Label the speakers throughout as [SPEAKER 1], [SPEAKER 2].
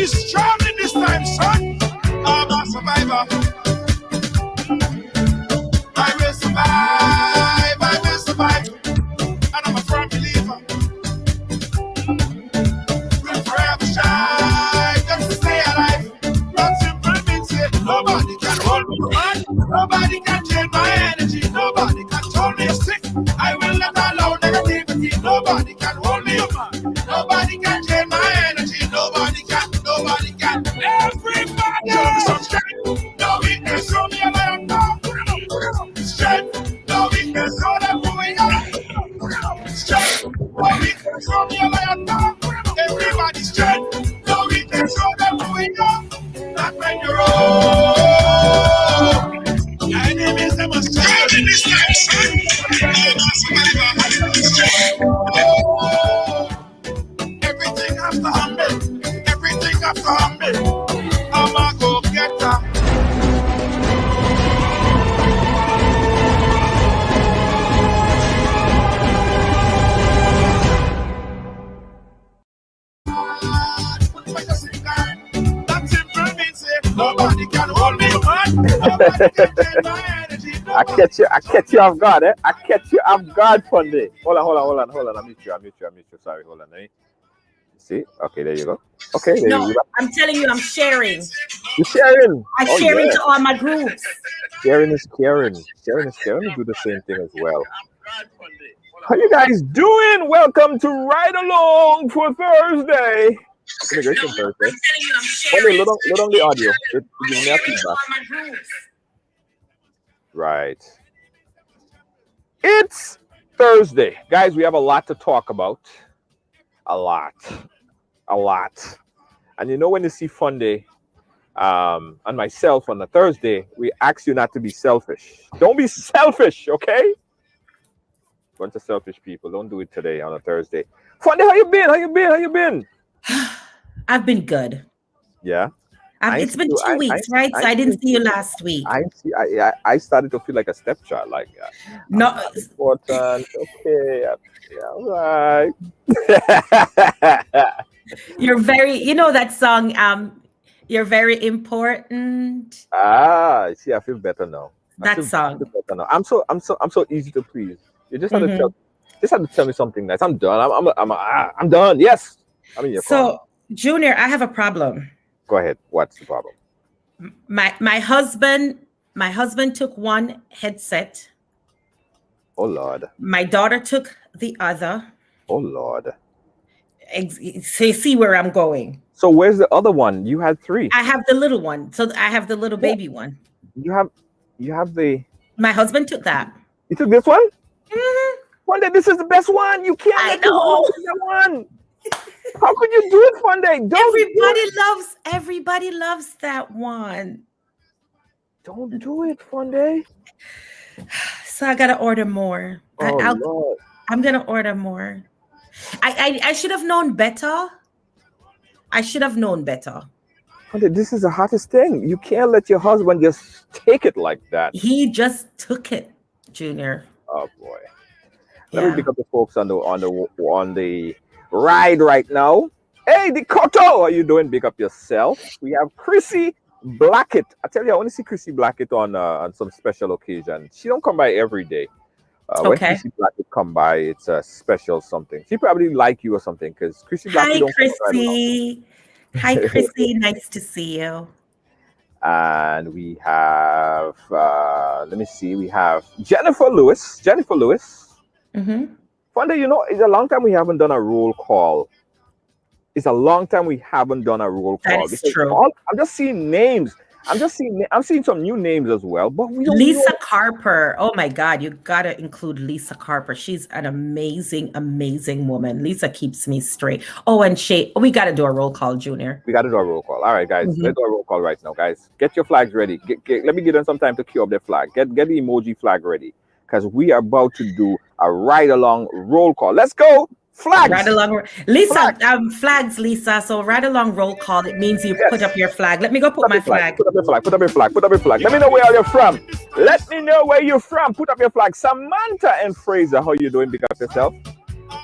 [SPEAKER 1] be strong in this time, son. I'm a survivor. I will survive. I will survive. And I'm a firm believer. We'll forever shine just to stay alive. That simple means it. Nobody can hold me back. Nobody can change my energy. Nobody can hold me sick. I will not allow negativity. Nobody can hold me up. Nobody can change my energy. Nobody can. Nobody can. Everybody. Some strength. No weakness. Show me a lion now. Strength. No weakness. So that moving up. Strength. No weakness. Show me a lion now. Everybody strength. No weakness. So that moving up. Not when you're old. My name is Emma Strength. In this time, son. Everything has to humble. Everything has to humble. I'm a go-getter. That simple means it. Nobody can hold me, man. Nobody can take my energy.
[SPEAKER 2] I catch you off guard, eh? I catch you off guard, Funday. Hold on. I mute you. Sorry, hold on, eh? See? Okay, there you go. Okay, there you go.
[SPEAKER 3] I'm telling you, I'm sharing.
[SPEAKER 2] You're sharing.
[SPEAKER 3] I'm sharing to all my groups.
[SPEAKER 2] Sharing is caring. Sharing is caring. We do the same thing as well. How you guys doing? Welcome to Ride Along for Thursday. Immigration Thursday.
[SPEAKER 3] I'm telling you, I'm sharing.
[SPEAKER 2] Load on the audio. Give me a feedback. Right. It's Thursday. Guys, we have a lot to talk about. A lot. And you know, when you see Funday and myself on a Thursday, we ask you not to be selfish. Don't be selfish, okay? Bunch of selfish people. Don't do it today on a Thursday. Funday, how you been?
[SPEAKER 3] I've been good.
[SPEAKER 2] Yeah.
[SPEAKER 3] It's been 2 weeks, right? So I didn't see you last week.
[SPEAKER 2] I started to feel like a stepchild. Like,
[SPEAKER 3] no,
[SPEAKER 2] important. Okay, yeah, all right.
[SPEAKER 3] You're very, you know that song. You're very important.
[SPEAKER 2] See, I feel better now.
[SPEAKER 3] That song.
[SPEAKER 2] Better now. I'm so easy to please. You just have to tell me something nice. I'm done. I'm done. Yes. I mean,
[SPEAKER 3] so Junior, I have a problem.
[SPEAKER 2] Go ahead. What's the problem?
[SPEAKER 3] My husband took one headset.
[SPEAKER 2] Oh Lord.
[SPEAKER 3] My daughter took the other.
[SPEAKER 2] Oh Lord.
[SPEAKER 3] So you see where I'm going.
[SPEAKER 2] So where's the other one? You had 3.
[SPEAKER 3] I have the little one. So I have the little baby one.
[SPEAKER 2] You have the.
[SPEAKER 3] My husband took that.
[SPEAKER 2] You took this one?
[SPEAKER 3] Mm-hmm.
[SPEAKER 2] One day, this is the best one. You can't.
[SPEAKER 3] I know.
[SPEAKER 2] That one. How could you do it one day?
[SPEAKER 3] Everybody loves that one.
[SPEAKER 2] Don't do it one day.
[SPEAKER 3] So I gotta order more.
[SPEAKER 2] Lord.
[SPEAKER 3] I'm gonna order more. I should have known better.
[SPEAKER 2] This is the hottest thing. You can't let your husband just take it like that.
[SPEAKER 3] He just took it, Junior.
[SPEAKER 2] Oh boy. Let me pick up the folks on the ride right now. Hey, Dakota, how are you doing? Big up yourself. We have Chrissy Blackett. I tell you, I want to see Chrissy Blackett on some special occasion. She don't come by every day. When Chrissy Blackett come by, it's a special something. She probably like you or something because Chrissy Blackett.
[SPEAKER 3] Hi, Chrissy. Hi, Chrissy. Nice to see you.
[SPEAKER 2] And we have, let me see, we have Jennifer Lewis.
[SPEAKER 3] Mm-hmm.
[SPEAKER 2] Funday, you know, it's a long time we haven't done a roll call.
[SPEAKER 3] That is true.
[SPEAKER 2] I'm just seeing names. I'm seeing some new names as well. But we don't
[SPEAKER 3] Lisa Carper. Oh my God, you gotta include Lisa Carper. She's an amazing, amazing woman. Lisa keeps me straight. Oh, and Shay, we gotta do a roll call, Junior.
[SPEAKER 2] We gotta do a roll call. All right, guys, Let's do a roll call right now, guys. Get your flags ready. Let me give them some time to queue up their flag. Get the emoji flag ready because we are about to do a ride along roll call. Let's go. Flags.
[SPEAKER 3] Ride along, Lisa. Flags, Lisa. So ride along roll call. It means you put up your flag. Let me go put my flag.
[SPEAKER 2] Put up your flag. Let me know where you're from. Put up your flag. Samantha and Fraser, how you doing? Pick up yourself.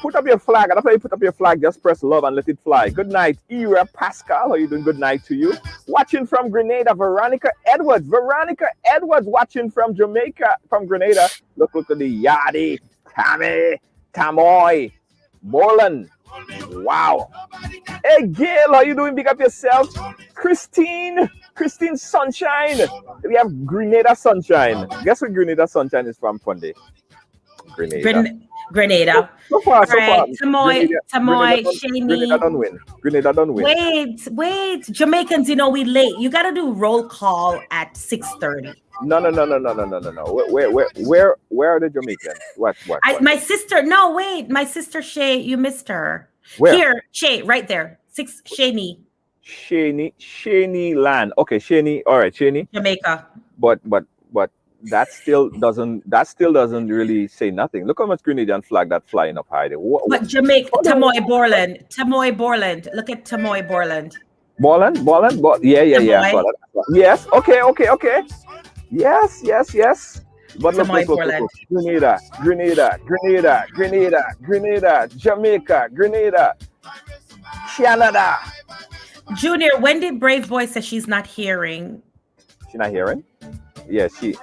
[SPEAKER 2] Put up your flag. And after you put up your flag, just press love and let it fly. Good night, Ira Pascal. How you doing? Good night to you. Watching from Grenada, Veronica Edwards. Veronica Edwards watching from Jamaica, from Grenada. Look at the Yadi, Tammy, Tamoy, Borland. Wow. Hey, Gail, how you doing? Big up yourself. Christine Sunshine. We have Grenada Sunshine. Guess what Grenada Sunshine is from, Funday?
[SPEAKER 3] Grenada.
[SPEAKER 2] So far.
[SPEAKER 3] Tamoy,
[SPEAKER 2] Grenada don't win.
[SPEAKER 3] Wait. Jamaicans, we late. You got to do roll call at 6:30.
[SPEAKER 2] No. Where are the Jamaicans? What?
[SPEAKER 3] My sister. No, wait. My sister Shay. You missed her.
[SPEAKER 2] Where?
[SPEAKER 3] Here, Shay, right there. Shaney
[SPEAKER 2] land. Okay, Shaney. All right, Shaney.
[SPEAKER 3] Jamaica.
[SPEAKER 2] But that still doesn't really say nothing. Look how much Grenadian flag that's flying up high there.
[SPEAKER 3] But Jamaica, Tamoy Borland. Look at Tamoy Borland.
[SPEAKER 2] Borland. Yeah. Yes. Okay. Yes. But look. Grenada, Jamaica, Grenada, Canada.
[SPEAKER 3] Junior, when did Brave Boy say she's not hearing?
[SPEAKER 2] She's not hearing? Yeah, she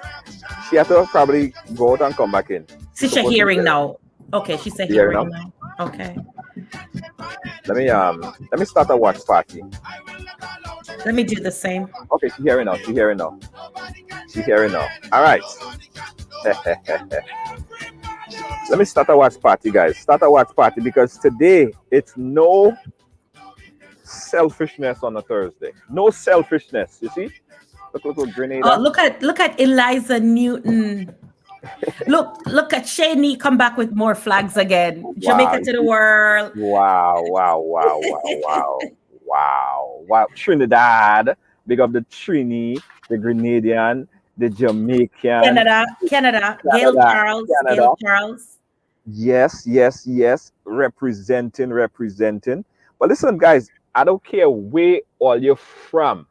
[SPEAKER 2] has to probably go out and come back in.
[SPEAKER 3] She's hearing now. Okay, she's hearing now. Okay.
[SPEAKER 2] Let me start a watch party.
[SPEAKER 3] Let me do the same.
[SPEAKER 2] Okay, she's hearing now. All right. Let me start a watch party, guys. Start a watch party because today it's no selfishness on a Thursday. No selfishness. You see? Look, Grenada.
[SPEAKER 3] Oh, look at Eliza Newton. Look at Shaney come back with more flags again. Wow. Jamaica to the world.
[SPEAKER 2] Wow. Trinidad. Big up the Trini, the Grenadian, the Jamaican.
[SPEAKER 3] Canada. Gail Charles.
[SPEAKER 2] Yes. Representing. But listen, guys, I don't care where all you're from.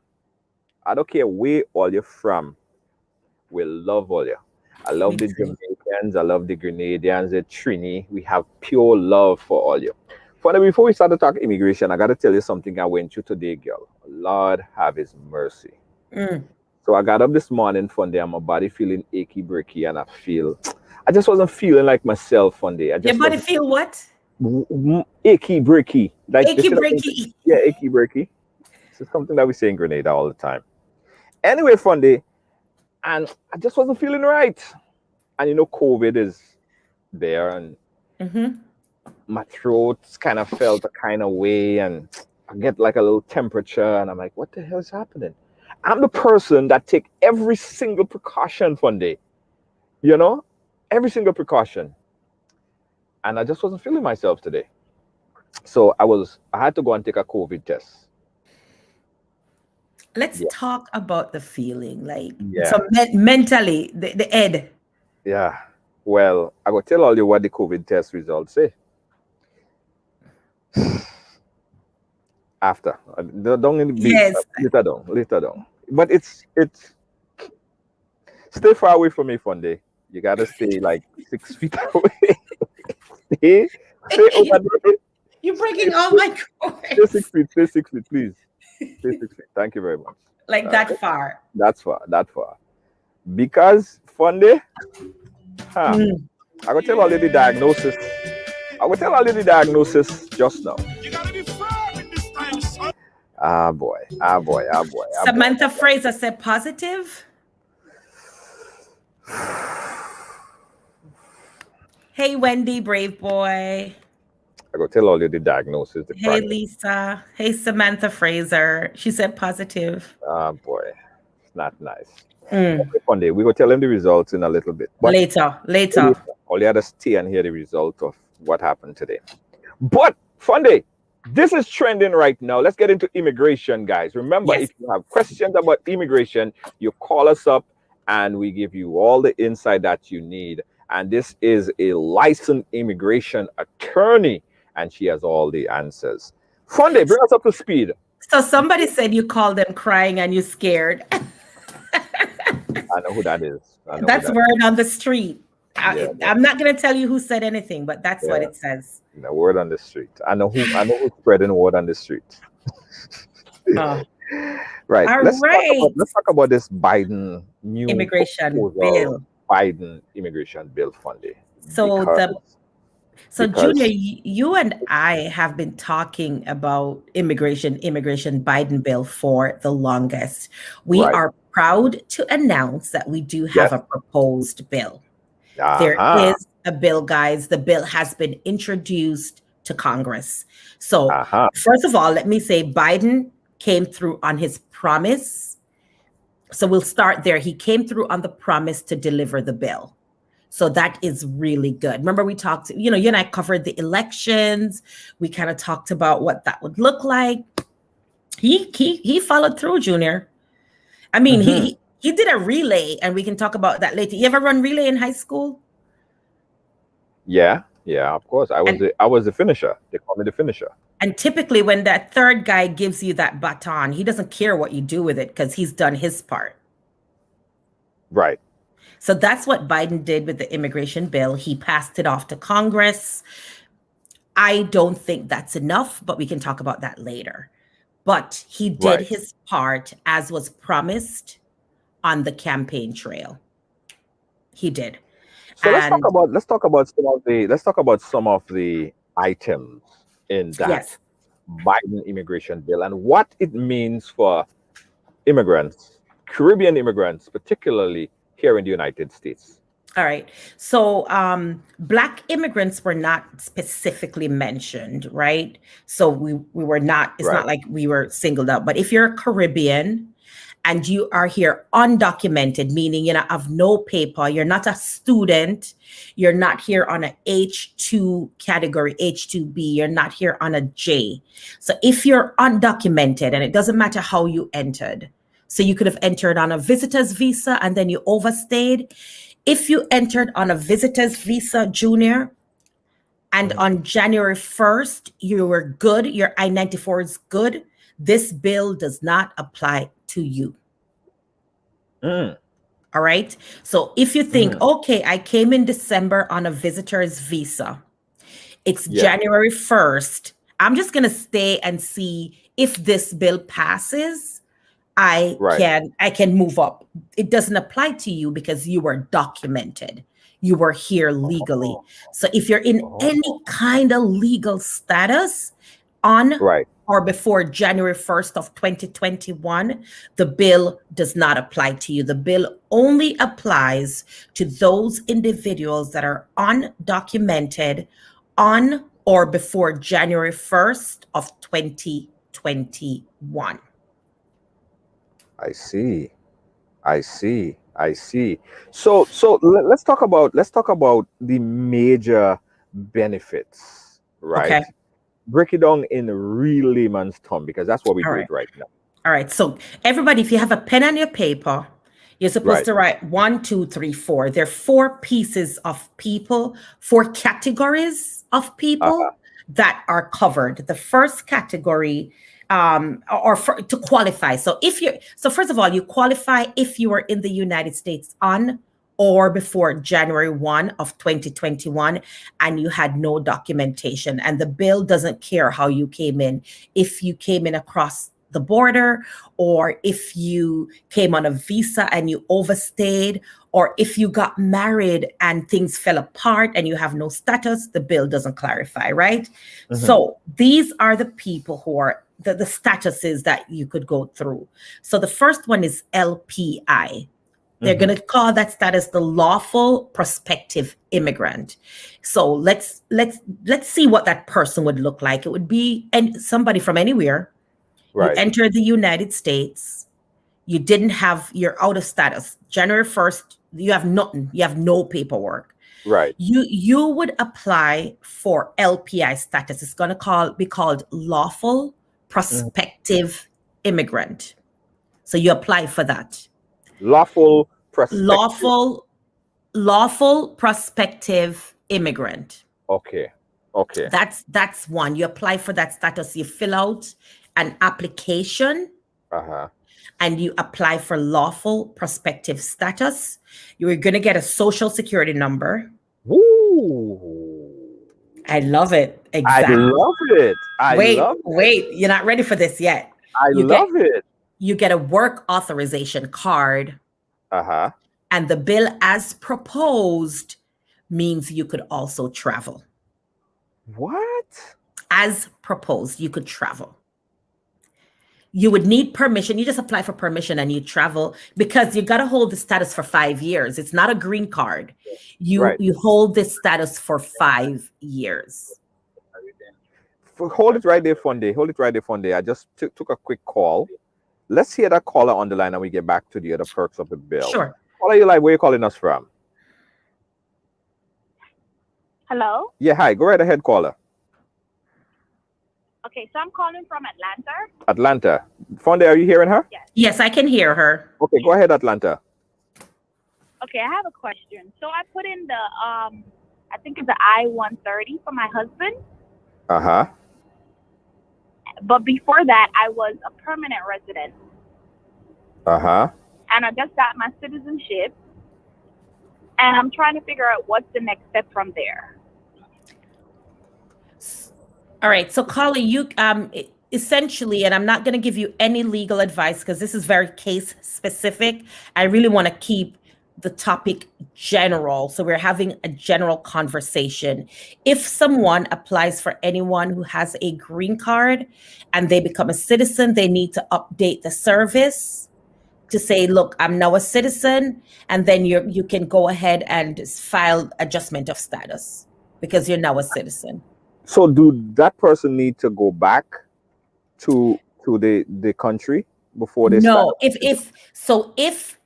[SPEAKER 2] We love all you. I love the Jamaicans. I love the Grenadians, the Trini. We have pure love for all you. Before we start to talk immigration, I got to tell you something I went through today, girl. Lord have his mercy. So I got up this morning, Funday, and my body feeling achy, breaky, and I just wasn't feeling like myself, Funday.
[SPEAKER 3] Your body feel what?
[SPEAKER 2] Achy, breaky. Like
[SPEAKER 3] achy, breaky.
[SPEAKER 2] Yeah, achy, breaky. It's something that we say in Grenada all the time. Anyway, Funday, and I just wasn't feeling right. And COVID is there, and my throat kind of felt a kind of way, and I get like a little temperature, and I'm like, what the hell is happening? I'm the person that take every single precaution, Funday. Every single precaution. And I just wasn't feeling myself today. So I had to go and take a COVID test.
[SPEAKER 3] Let's talk about the feeling, so mentally, the ed.
[SPEAKER 2] Yeah. Well, I will tell all you what the COVID test results say. After. Don't in the
[SPEAKER 3] yes.
[SPEAKER 2] Later down. But it's stay far away from me, Funday. You gotta stay like 6 feet away. stay over there.
[SPEAKER 3] You're breaking all my cords.
[SPEAKER 2] Stay 6 feet, please. Stay 6 feet. Thank you very much.
[SPEAKER 3] Like that far.
[SPEAKER 2] That far. Because Funday, I will tell all you the diagnosis. Just now.
[SPEAKER 1] You gotta be firm in this time, son.
[SPEAKER 2] Ah boy.
[SPEAKER 3] Samantha Fraser said positive. Hey Wendy, brave boy.
[SPEAKER 2] I go tell all you the diagnosis.
[SPEAKER 3] Hey Lisa. Hey Samantha Fraser. She said positive.
[SPEAKER 2] Ah boy, it's not nice. One day we go tell them the results in a little bit. But
[SPEAKER 3] later.
[SPEAKER 2] All you have to stay and hear the result of what happened today. But Funday, this is trending right now. Let's get into immigration, guys. Remember, if you have questions about immigration, you call us up and we give you all the insight that you need. And this is a licensed immigration attorney, and she has all the answers. Funday, bring us up to speed.
[SPEAKER 3] So somebody said you called them crying and you're scared.
[SPEAKER 2] I know who that is.
[SPEAKER 3] That's word on the street.
[SPEAKER 2] Yeah,
[SPEAKER 3] I'm not going to tell you who said anything, but that's what
[SPEAKER 2] yeah.
[SPEAKER 3] it says.
[SPEAKER 2] The word on the street. I know who's spreading word on the street.
[SPEAKER 3] Oh,
[SPEAKER 2] Right.
[SPEAKER 3] all
[SPEAKER 2] Let's talk
[SPEAKER 3] right.
[SPEAKER 2] about this Biden new
[SPEAKER 3] Immigration
[SPEAKER 2] proposal,
[SPEAKER 3] bill.
[SPEAKER 2] Biden immigration bill funding.
[SPEAKER 3] So
[SPEAKER 2] Because
[SPEAKER 3] Junior,
[SPEAKER 2] because
[SPEAKER 3] you and I have been talking about immigration Biden bill for the longest. We
[SPEAKER 2] right.
[SPEAKER 3] are proud to announce that we do have
[SPEAKER 2] Yes.
[SPEAKER 3] a proposed bill. There
[SPEAKER 2] Uh-huh.
[SPEAKER 3] is a bill, guys. The bill has been introduced to Congress. So,
[SPEAKER 2] Uh-huh.
[SPEAKER 3] first of all, let me say Biden came through on his promise. So, we'll start there. He came through on the promise to deliver the bill. So that is really good. Remember, we talked, you and I covered the elections. We kind of talked about what that would look like. He followed through, Junior. I mean,
[SPEAKER 2] Mm-hmm.
[SPEAKER 3] he did a relay, and we can talk about that later. You ever run relay in high school?
[SPEAKER 2] Yeah. Yeah, of course.
[SPEAKER 3] And
[SPEAKER 2] I was the finisher. They call me the finisher.
[SPEAKER 3] and typically when that third guy gives you that baton, he doesn't care what you do with it because he's done his part.
[SPEAKER 2] Right.
[SPEAKER 3] So that's what Biden did with the immigration bill. He passed it off to Congress. I don't think that's enough, but we can talk about that later. But he did
[SPEAKER 2] Right.
[SPEAKER 3] his part as was promised on the campaign trail. He did.
[SPEAKER 2] So
[SPEAKER 3] And
[SPEAKER 2] let's talk about some of the items in that
[SPEAKER 3] yes,
[SPEAKER 2] Biden immigration bill and what it means for immigrants, Caribbean immigrants, particularly here in the United States.
[SPEAKER 3] all right. So Black immigrants were not specifically mentioned, right? So we were not, it's not
[SPEAKER 2] Right.
[SPEAKER 3] like we were singled out. But if you're a Caribbean and you are here undocumented, meaning you have no paper, you're not a student, you're not here on a H2 category, H2B, you're not here on a J. So if you're undocumented, and it doesn't matter how you entered, so you could have entered on a visitor's visa and then you overstayed. If you entered on a visitor's visa, Junior, and
[SPEAKER 2] Mhm.
[SPEAKER 3] on January 1st, you were good, your I-94 is good, this bill does not apply to you.
[SPEAKER 2] Mm,
[SPEAKER 3] All right. So if you think,
[SPEAKER 2] mhm.
[SPEAKER 3] okay, I came in December on a visitor's visa, it's
[SPEAKER 2] Yeah.
[SPEAKER 3] January 1st. I'm just going to stay and see if this bill passes. I
[SPEAKER 2] Right.
[SPEAKER 3] can move up. It doesn't apply to you because you were documented. You were here legally.
[SPEAKER 2] Oh,
[SPEAKER 3] So if you're in any
[SPEAKER 2] oh.
[SPEAKER 3] kind of legal status on
[SPEAKER 2] Right.
[SPEAKER 3] or before January 1st of 2021, the bill does not apply to you. The bill only applies to those individuals that are undocumented on or before January 1st of 2021.
[SPEAKER 2] I see. I see. I see. So let's talk about the major benefits, right?
[SPEAKER 3] Okay.
[SPEAKER 2] Break it down in real layman's term because that's what we
[SPEAKER 3] All
[SPEAKER 2] do
[SPEAKER 3] right.
[SPEAKER 2] it right now.
[SPEAKER 3] All right. So everybody, if you have a pen and your paper, you're supposed
[SPEAKER 2] Right.
[SPEAKER 3] to write 1, 2, 3, 4. There are 4 pieces of people, 4 categories of
[SPEAKER 2] Uh-huh.
[SPEAKER 3] people that are covered. The first category, to qualify. So first of all, you qualify if you were in the United States on or before January 1 of 2021 and you had no documentation. And the bill doesn't care how you came in. If you came in across the border, or if you came on a visa and you overstayed, or if you got married and things fell apart and you have no status, the bill doesn't clarify, right?
[SPEAKER 2] Mhm.
[SPEAKER 3] So these are the people who are the statuses that you could go through. So the first one is LPI. They're
[SPEAKER 2] Mhm.
[SPEAKER 3] going to call that status the lawful prospective immigrant. So let's see what that person would look like. It would be somebody from anywhere. You
[SPEAKER 2] Right.
[SPEAKER 3] enter the United States. You didn't have, you're out of status. January 1st, you have nothing. You have no paperwork.
[SPEAKER 2] Right.
[SPEAKER 3] You would apply for LPI status. It's going to be called lawful
[SPEAKER 2] Mhm.
[SPEAKER 3] prospective immigrant. So you apply for that.
[SPEAKER 2] Lawful perspective.
[SPEAKER 3] Lawful prospective immigrant.
[SPEAKER 2] Okay. Okay.
[SPEAKER 3] That's one. You apply for that status. You fill out an application.
[SPEAKER 2] Uh-huh.
[SPEAKER 3] and you apply for lawful prospective status, you're going to get a social security number.
[SPEAKER 2] Ooh.
[SPEAKER 3] I love it.
[SPEAKER 2] I
[SPEAKER 3] Exactly.
[SPEAKER 2] love it. I love it.
[SPEAKER 3] Wait, you're not ready for this yet.
[SPEAKER 2] I love it.
[SPEAKER 3] You get a work authorization card,
[SPEAKER 2] Uh-huh.
[SPEAKER 3] and the bill as proposed means you could also travel.
[SPEAKER 2] What?
[SPEAKER 3] As proposed, you could travel. You would need permission. You just apply for permission and you travel, because you got to hold the status for 5 years. It's not a green card. You hold this status for 5 years.
[SPEAKER 2] Hold it right there, Funde. Hold it right there, Funde. I just took a quick call. Let's hear that caller on the line and we get back to the other perks of the bill.
[SPEAKER 3] Sure.
[SPEAKER 2] Caller, you like, where are you calling us from?
[SPEAKER 4] Hello?
[SPEAKER 2] Yeah, hi. Go right ahead, caller.
[SPEAKER 4] Okay, so I'm calling from Atlanta.
[SPEAKER 2] Atlanta. Fonde, are you hearing her?
[SPEAKER 3] Yes, I can hear her.
[SPEAKER 2] Okay, go ahead, Atlanta.
[SPEAKER 4] Okay, I have a question. So I put in the I think it's the I-130 for my husband.
[SPEAKER 2] Uh-huh.
[SPEAKER 4] But before that, I was a permanent resident.
[SPEAKER 2] Uh-huh.
[SPEAKER 4] And I just got my citizenship. And I'm trying to figure out what's the next step from there.
[SPEAKER 3] All right, so caller, you essentially, and I'm not going to give you any legal advice because this is very case specific. I really want to keep the topic general. So we're having a general conversation. If someone applies for anyone who has a green card and they become a citizen, they need to update the service to say, look, I'm now a citizen. And then you can go ahead and file adjustment of status because you're now a citizen.
[SPEAKER 2] So do that person need to go back to the country before they
[SPEAKER 3] No,
[SPEAKER 2] start?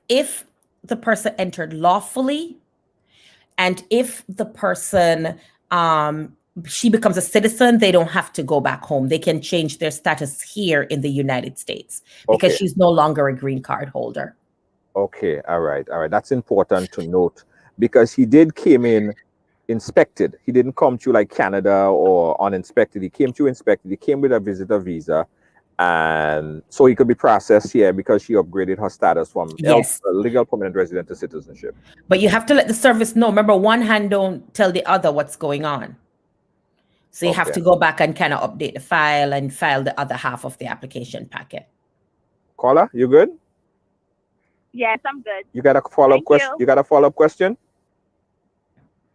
[SPEAKER 3] if the person entered lawfully, and if the person she becomes a citizen, they don't have to go back home. They can change their status here in the United States because she's no longer a green card holder.
[SPEAKER 2] Okay, all right. That's important to note because he came in inspected. He didn't come to like Canada or uninspected. He came to inspected. He came with a visitor visa. And so he could be processed here because she upgraded her status from legal permanent resident to citizenship.
[SPEAKER 3] But you have to let the service know. Remember, one hand don't tell the other what's going on. So you have to go back and kind of update the file and file the other half of the application packet.
[SPEAKER 2] Caller, you good?
[SPEAKER 4] Yes, I'm good.
[SPEAKER 2] You got a follow-up question? You got a follow-up question?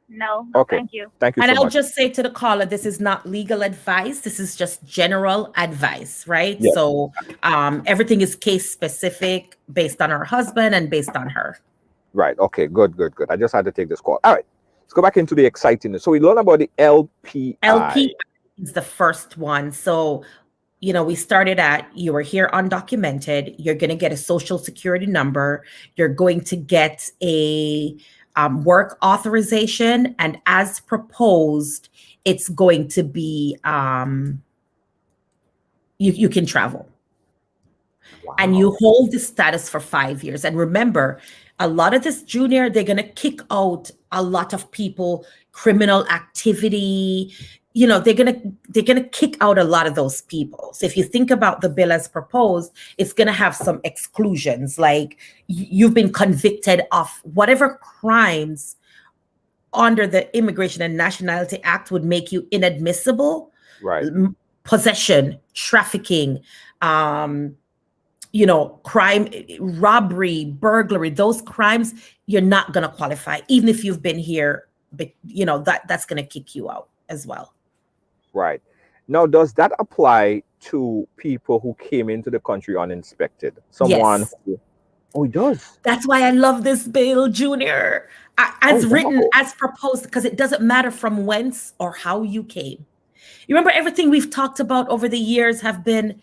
[SPEAKER 4] No.
[SPEAKER 2] Okay.
[SPEAKER 4] Thank you.
[SPEAKER 2] Thank you
[SPEAKER 3] and
[SPEAKER 2] so
[SPEAKER 3] I'll
[SPEAKER 2] much.
[SPEAKER 3] just say to the caller, this is not legal advice. This is just general advice, right?
[SPEAKER 2] Yes.
[SPEAKER 3] So everything is case specific based on her husband and based on her.
[SPEAKER 2] Right. Okay. Good. I just had to take this call. All right. Let's go back into the exciting. So we learned about the LPI.
[SPEAKER 3] LPI is the first one. So, we started at, you were here undocumented. You're going to get a social security number. You're going to get a work authorization, and as proposed, it's going to be you can travel. Wow. And you hold the status for 5 years. And remember, a lot of this, Junior, they're going to kick out a lot of people, criminal activity. They're gonna kick out a lot of those people. So if you think about the bill as proposed, it's gonna have some exclusions, like you've been convicted of whatever crimes under the Immigration and Nationality Act would make you inadmissible.
[SPEAKER 2] Right.
[SPEAKER 3] Possession, trafficking, crime, robbery, burglary, those crimes, you're not gonna qualify, even if you've been here. But that's gonna kick you out as well.
[SPEAKER 2] Right. Now, does that apply to people who came into the country uninspected? Someone who, it does.
[SPEAKER 3] That's why I love this bill, Junior. As written, as proposed, because it doesn't matter from whence or how you came. You remember everything we've talked about over the years have been,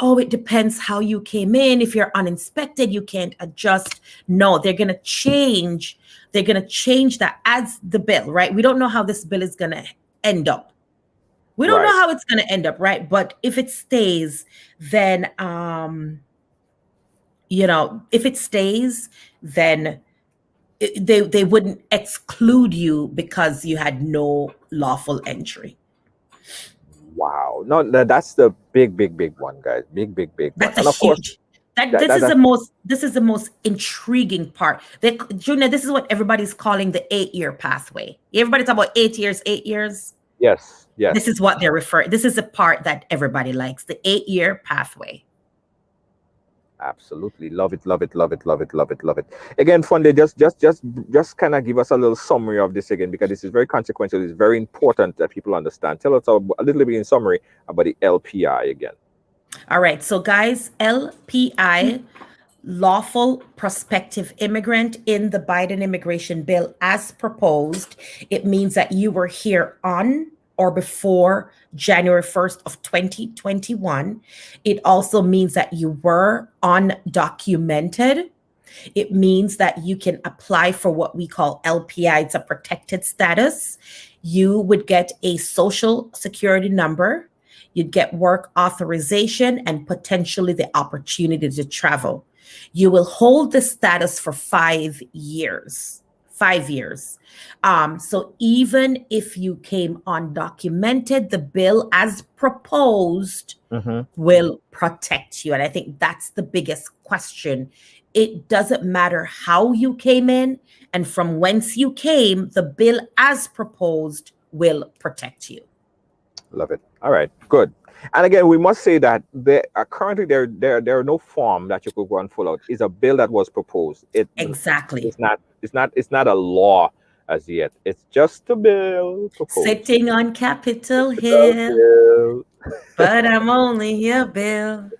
[SPEAKER 3] it depends how you came in. If you're uninspected, you can't adjust. No, they're going to change. They're going to change that as the bill, right? We don't know how this bill is going to end up. We don't know how it's going to end up, right? But if it stays, then, if it stays, then they wouldn't exclude you because you had no lawful entry. Wow.
[SPEAKER 2] No, that's the big one, guys. Big one.
[SPEAKER 3] That's
[SPEAKER 2] and of course,
[SPEAKER 3] This is the most intriguing part. Junior, this is what everybody's calling the 8-year pathway. Everybody talk about 8 years, 8 years.
[SPEAKER 2] Yes, yes.
[SPEAKER 3] This is what they're referring. This is the part that everybody likes, the 8-year pathway.
[SPEAKER 2] Absolutely. Love it, love it, love it, love it, love it, love it. Again, Funde, just kind of give us a little summary of this again, because this is very consequential. It's very important that people understand. Tell us a little bit in summary about the LPI again.
[SPEAKER 3] All right. So guys, LPI, lawful prospective immigrant, in the Biden immigration bill as proposed, it means that you were here on or before January 1st of 2021. It also means that you were undocumented. It means that you can apply for what we call LPI. It's a protected status. You would get a social security number. You'd get work authorization and potentially the opportunity to travel. You will hold the status for 5 years. 5 years. So even if you came undocumented, the bill as proposed will protect you. And I think that's the biggest question. It doesn't matter how you came in and from whence you came, the bill as proposed will protect you.
[SPEAKER 2] Love it. All right, good. And again, we must say that currently there are no form that you could go and fill out. It's a bill that was proposed.
[SPEAKER 3] Exactly.
[SPEAKER 2] It's not a law as yet. It's just a bill proposed.
[SPEAKER 3] Sitting on Capitol Hill, but I'm only a bill.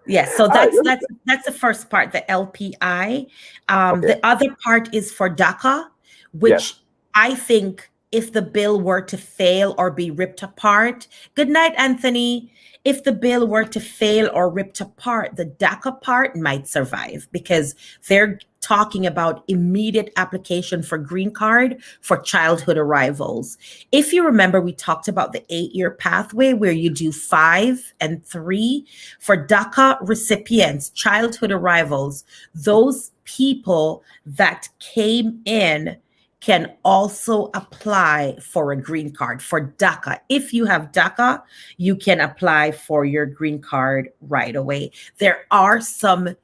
[SPEAKER 3] Yes, so that's the first part, the LPI. The other part is for Daca, which I think if the bill were to fail or be ripped apart, good night, Anthony. If the bill were to fail or ripped apart, the Daca part might survive because they're talking about immediate application for green card for childhood arrivals. If you remember, we talked about the 8-year pathway where you do 5 and 3 for Daca recipients, childhood arrivals. Those people that came in can also apply for a green card for Daca. If you have Daca, you can apply for your green card right away. There are some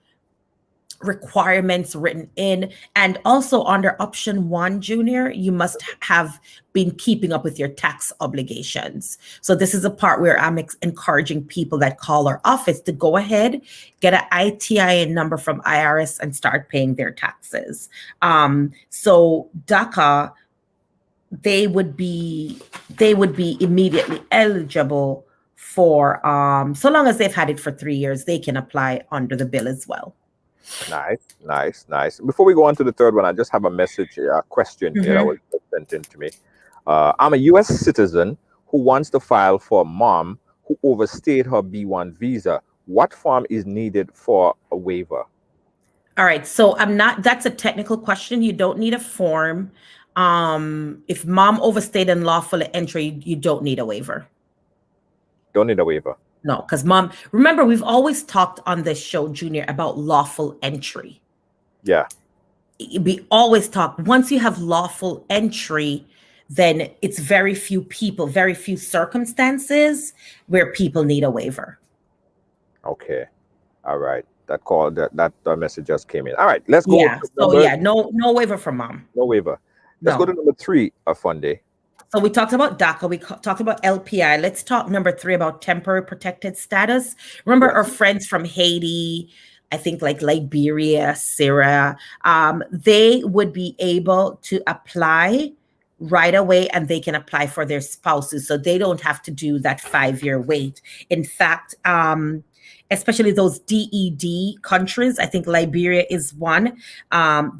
[SPEAKER 3] requirements written in, and also under option 1, Junior, you must have been keeping up with your tax obligations. So this is a part where I'm encouraging people that call our office to go ahead, get an ITIN number from IRS and start paying their taxes. So Daca, they would be immediately eligible for, so long as they've had it for 3 years, they can apply under the bill as well. Nice. Before we go on to the third one, I just have a message, a question that was sent in to me. I'm a U.S. citizen who wants to file for mom who overstayed her B1 visa. What form is needed for a waiver? All right, so that's a technical question. You don't need a form. If mom overstayed unlawful entry, you don't need a waiver. Don't need a waiver. No, because mom, remember, we've always talked on this show, Junior, about lawful entry. Yeah. We always talk, once you have lawful entry, then it's very few people, very few circumstances where people need a waiver. Okay. All right. That message just came in. All right, let's go. Yeah. No waiver for mom. No waiver. Let's go to number 3, Afunde. So we talked about Daca, we talked about LPI. Let's talk number 3 about temporary protected status. Remember our friends from Haiti, I think like Liberia, Syria, they would be able to apply right away and they can apply for their spouses. So they don't have to do that 5-year wait. In fact, especially those DED countries, I think Liberia is one,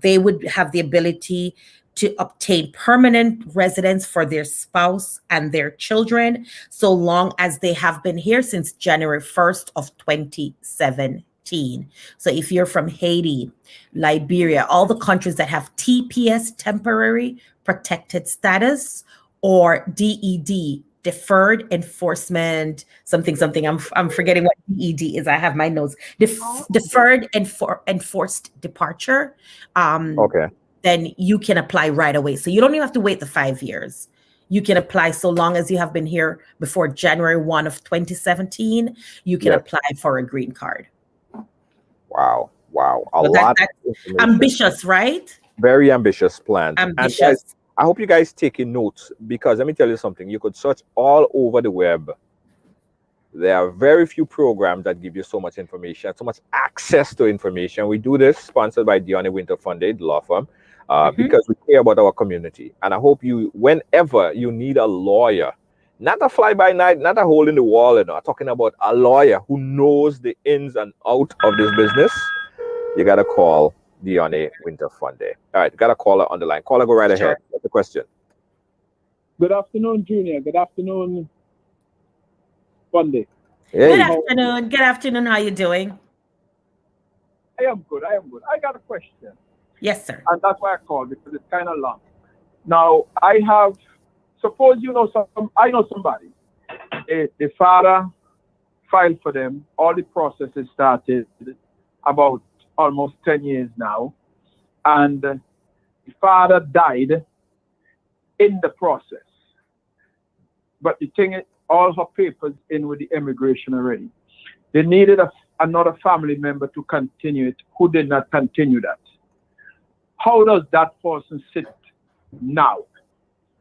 [SPEAKER 3] they would have the ability to obtain permanent residence for their spouse and their children, so long as they have been here since January 1st of 2017. So if you're from Haiti, Liberia, all the countries that have TPS, temporary protected status, or DED, deferred enforcement, something. I'm forgetting what DED is. I have my notes. Deferred enforced departure. Okay. Then you can apply right away. So you don't even have to wait the 5 years. You can apply so long as you have been here before January 1 of 2017. You can apply for a green card.
[SPEAKER 2] Wow. Wow. A
[SPEAKER 3] Well,
[SPEAKER 2] lot
[SPEAKER 3] that's
[SPEAKER 2] of information.
[SPEAKER 3] ambitious, right?
[SPEAKER 2] Very ambitious plan. And guys,
[SPEAKER 3] Ambitious.
[SPEAKER 2] I hope you guys taking notes, because let me tell you something. You could search all over the web. There are very few programs that give you so much information, so much access to information. We do this sponsored by Dione Winter Funded law firm, because we care about our community. And I hope you, whenever you need a lawyer, not a fly by night, not a hole in the wall, I'm talking about a lawyer who knows the ins and out of this business, you got to call Dione Winter Funded. All right, got a caller on the line. Caller, go right ahead. What's the question?
[SPEAKER 5] Good afternoon, Junior. Good afternoon, Bundy.
[SPEAKER 2] Hey.
[SPEAKER 3] Good afternoon. Good afternoon. How you doing?
[SPEAKER 5] I am good. I got a question.
[SPEAKER 3] Yes, sir.
[SPEAKER 5] And that's why I called, because it's kind of long. Now, suppose you know I know somebody. The father filed for them. All the processes started about almost 10 years now. And the father died in the process. But the thing is, all her papers in with the immigration already. They needed another family member to continue it, who did not continue that. How does that person sit now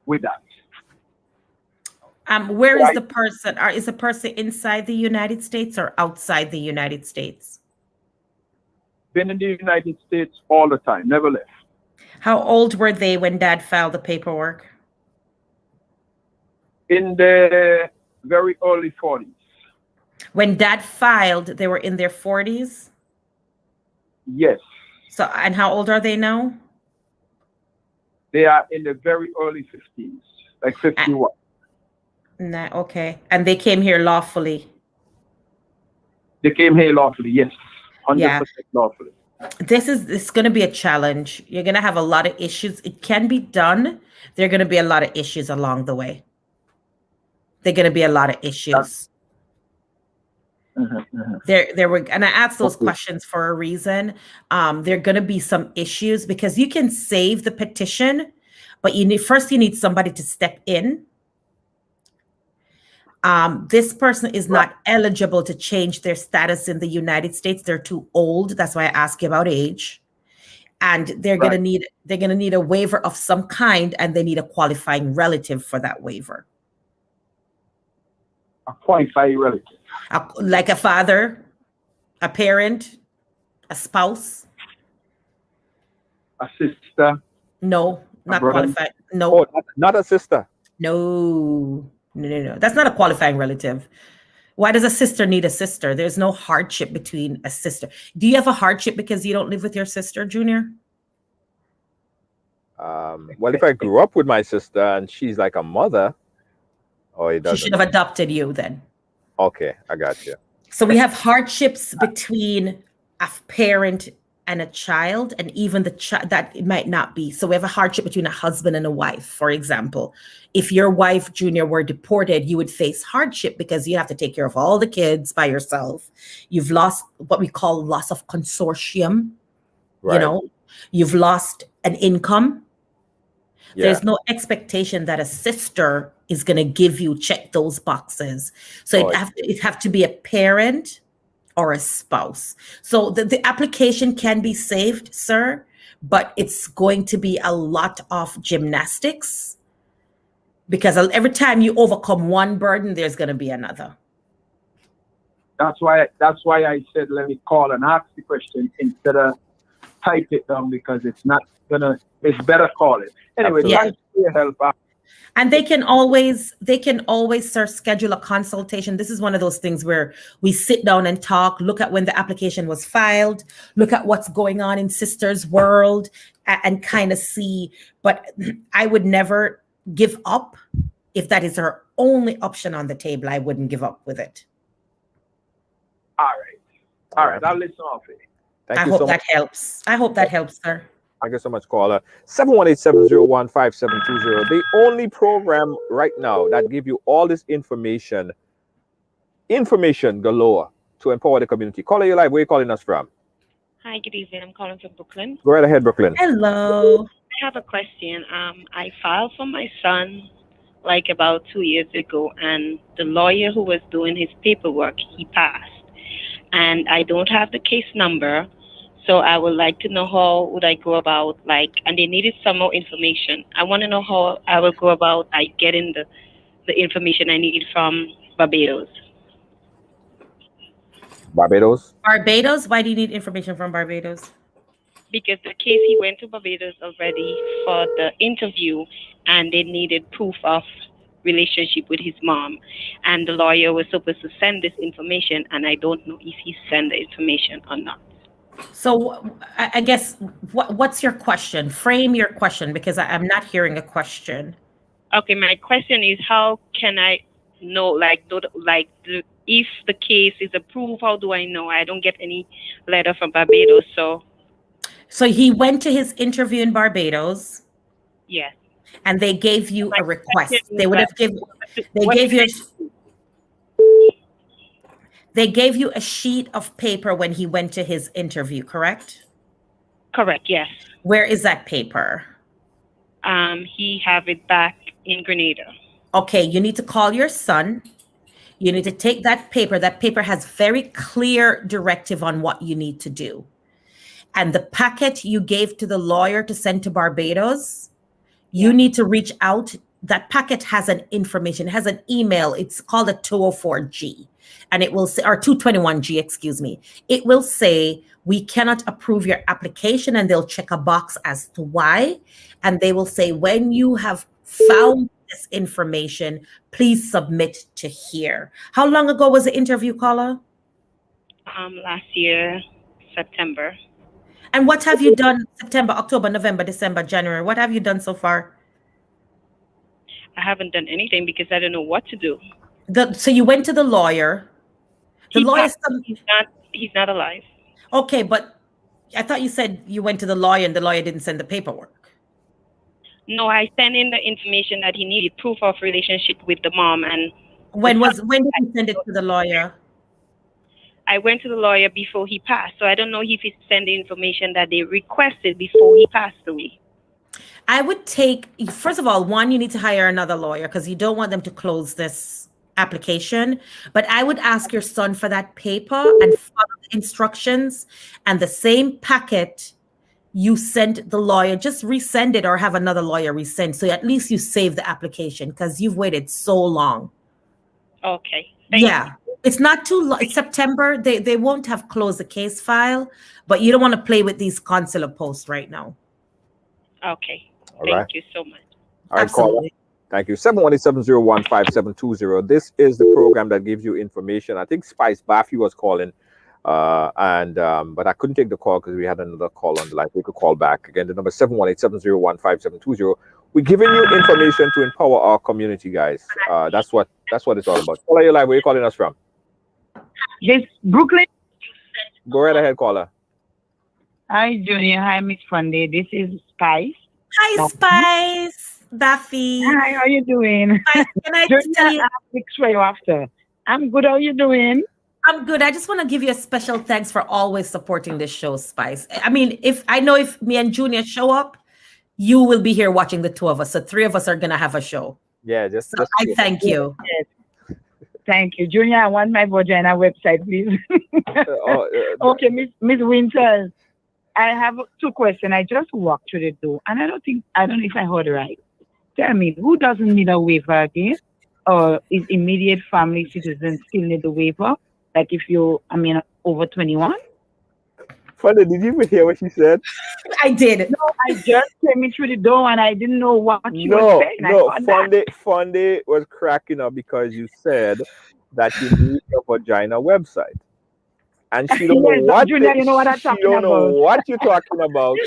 [SPEAKER 5] with that?
[SPEAKER 3] Where is the person? Is the person inside the United States or outside the United States?
[SPEAKER 5] Been in the United States all the time, never left.
[SPEAKER 3] How old were they when Dad filed the paperwork?
[SPEAKER 5] In the very early 40s.
[SPEAKER 3] When Dad filed, they were in their 40s?
[SPEAKER 5] Yes.
[SPEAKER 3] So, and how old are they now?
[SPEAKER 5] They are in the very early 50s, like 51.
[SPEAKER 3] Okay. And they came here lawfully?
[SPEAKER 5] They came here lawfully, yes. 100% lawfully.
[SPEAKER 3] This is going to be a challenge. You're going to have a lot of issues. It can be done. There are going to be a lot of issues along the way. There are going to be a lot of issues. There were, and I asked those questions for a reason. There are going to be some issues, because you can save the petition, but you need somebody to step in. This person is not eligible to change their status in the United States. They're too old. That's why I ask you about age. And they're going to need a waiver of some kind, and they need a qualifying relative for that waiver.
[SPEAKER 5] A qualifying relative.
[SPEAKER 3] Like a father, a parent, a spouse.
[SPEAKER 5] A sister.
[SPEAKER 3] No, not qualified. No.
[SPEAKER 2] Oh, not a sister.
[SPEAKER 3] No. That's not a qualifying relative. Why does a sister need a sister? There's no hardship between a sister. Do you have a hardship because you don't live with your sister, Junior?
[SPEAKER 2] Well, if I grew up with my sister and she's like a mother, she
[SPEAKER 3] should have adopted you then.
[SPEAKER 2] Okay, I got you.
[SPEAKER 3] So we have hardships between a parent and a child, and even the child that it might not be. So we have a hardship between a husband and a wife, for example. If your wife, Junior, were deported, you would face hardship because you have to take care of all the kids by yourself. You've lost what we call loss of consortium.
[SPEAKER 2] Right.
[SPEAKER 3] You've lost an income.
[SPEAKER 2] Yeah.
[SPEAKER 3] There's no expectation that a sister is going to check those boxes. So it have to be a parent or a spouse. So the application can be saved, sir, but it's going to be a lot of gymnastics, because every time you overcome one burden, there's going to be another.
[SPEAKER 5] That's why I said, let me call and ask the question instead of type it down, because it's better call it. Anyway, thanks for your help.
[SPEAKER 3] And they can always, sir, schedule a consultation. This is one of those things where we sit down and talk, look at when the application was filed, look at what's going on in sister's world, and kind of see. But I would never give up. If that is her only option on the table, I wouldn't give up with it.
[SPEAKER 5] All right. I'll listen off it.
[SPEAKER 3] I hope that helps. I hope that helps, sir.
[SPEAKER 2] Thank you so much, caller. 718-701-5720. The only program right now that give you all this information galore to empower the community. Caller, you live. Where are you calling us from?
[SPEAKER 6] Hi, good evening. I'm calling from Brooklyn.
[SPEAKER 2] Go right ahead, Brooklyn.
[SPEAKER 3] Hello.
[SPEAKER 6] I have a question. I filed for my son like about 2 years ago, and the lawyer who was doing his paperwork, he passed. and I don't have the case number. So I would like to know how would I go about, like, and they needed some more information. I want to know how I will go about like getting the information I need from Barbados.
[SPEAKER 2] Barbados.
[SPEAKER 3] Barbados? Why do you need information from Barbados?
[SPEAKER 6] Because the case, he went to Barbados already for the interview, and they needed proof of relationship with his mom, and the lawyer was supposed to send this information, and I don't know if he sent the information or not.
[SPEAKER 3] So I guess what's your question? Frame your question, because I'm not hearing a question.
[SPEAKER 6] Okay, my question is, how can I know, if the case is approved? How do I know? I don't get any letter from Barbados,
[SPEAKER 3] So he went to his interview in Barbados,
[SPEAKER 6] yes.
[SPEAKER 3] and they gave you a request.
[SPEAKER 6] question
[SPEAKER 3] They
[SPEAKER 6] is
[SPEAKER 3] would have they gave you a sheet of paper when he went to his interview, correct?
[SPEAKER 6] Correct, yes.
[SPEAKER 3] Where is that paper?
[SPEAKER 6] He have it back in Grenada.
[SPEAKER 3] Okay, you need to call your son. You need to take that paper. That paper has very clear directive on what you need to do. And the packet you gave to the lawyer to send to Barbados, you need to reach out. That packet has an information, it has an email. It's called a 204G. And it will say, or 221G, excuse me. It will say, we cannot approve your application, and they'll check a box as to why. And they will say, when you have found this information, please submit to here. How long ago was the interview, caller?
[SPEAKER 6] Last year, September.
[SPEAKER 3] And what have you done September, October, November, December, January? What have you done so far?
[SPEAKER 6] I haven't done anything because I don't know what to do.
[SPEAKER 3] So you went to the lawyer. The lawyer,
[SPEAKER 6] he's not alive.
[SPEAKER 3] Okay, but I thought you said you went to the lawyer and the lawyer didn't send the paperwork.
[SPEAKER 6] No, I sent in the information that he needed, proof of relationship with the mom. And
[SPEAKER 3] when did you send it to the lawyer?
[SPEAKER 6] I went to the lawyer before he passed, so I don't know if he sent the information that they requested before he passed away.
[SPEAKER 3] I would first of all, one, you need to hire another lawyer because you don't want them to close this application. But I would ask your son for that paper and follow the instructions, and the same packet you sent the lawyer, just resend it or have another lawyer resend. So at least you save the application because you've waited so long.
[SPEAKER 6] Okay.
[SPEAKER 3] Thank you. It's not too long. It's September. They won't have closed the case file, but you don't want to play with these consular posts right now.
[SPEAKER 6] Okay.
[SPEAKER 2] All
[SPEAKER 6] Thank
[SPEAKER 2] right.
[SPEAKER 6] you so much.
[SPEAKER 2] All right, caller.
[SPEAKER 3] Absolutely.
[SPEAKER 2] Thank you. 718-701-5720. This is the program that gives you information. I think Spice Baffy was calling, but I couldn't take the call because we had another call on the line. We could call back. Again, the number 718-701-5720. We're giving you information to empower our community, guys. That's what it's all about. Caller, you're live. Where are you calling us from?
[SPEAKER 7] This Brooklyn.
[SPEAKER 2] Go right ahead, caller.
[SPEAKER 7] Hi, Junior. Hi, Miss Funday. This is Spice.
[SPEAKER 3] Hi, Spice. Buffy.
[SPEAKER 7] Hi, how you doing?
[SPEAKER 3] Spice, can I
[SPEAKER 7] Junior,
[SPEAKER 3] tell you?
[SPEAKER 7] I'll fix for you after. I'm good. How you doing?
[SPEAKER 3] I'm good. I just want to give you a special thanks for always supporting this show, Spice. I mean, if me and Junior show up, you will be here watching the two of us. So three of us are gonna have a show.
[SPEAKER 2] Yeah,
[SPEAKER 3] I thank you.
[SPEAKER 7] Yes. Thank you, Junior. I want my vagina website, please. Okay, Miss Winters. I have two questions. I just walked through the door, and I don't know if I heard right. Tell me, who doesn't need a waiver again? Or is immediate family citizens still need the waiver? Like if over 21?
[SPEAKER 2] Funny, did you even hear what she said?
[SPEAKER 3] I did.
[SPEAKER 7] No, I just came in through the door and I didn't know what you were saying.
[SPEAKER 2] No, Fundy was cracking up because you said that you need a vagina website. And she don't know what
[SPEAKER 7] Junior, you know what I'm talking about.
[SPEAKER 2] She don't know what you're talking about.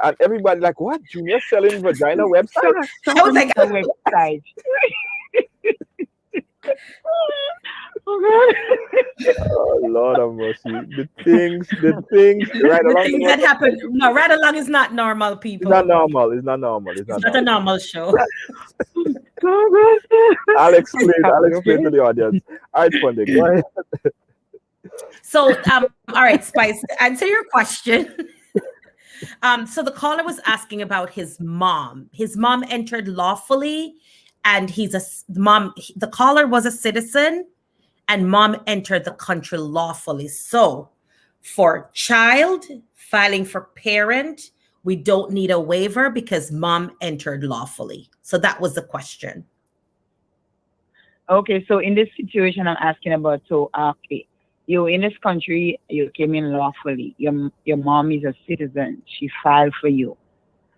[SPEAKER 2] And everybody like, what? Junior selling vagina website?
[SPEAKER 3] I was like,
[SPEAKER 7] a website.
[SPEAKER 2] Oh Lord have mercy. The things right along.
[SPEAKER 3] The things that happen. No, right along is not normal, people.
[SPEAKER 2] It's not normal. It's not
[SPEAKER 3] a normal show.
[SPEAKER 2] I'll explain to the audience. All right, Fundy, go ahead.
[SPEAKER 3] So, all right, Spice, to answer your question. So the caller was asking about his mom. His mom entered lawfully, and the caller was a citizen, and mom entered the country lawfully. So for child filing for parent, we don't need a waiver because mom entered lawfully. So that was the question.
[SPEAKER 7] Okay, so in this situation I'm asking about, so okay, you in this country, you came in lawfully. Your mom is a citizen. She filed for you.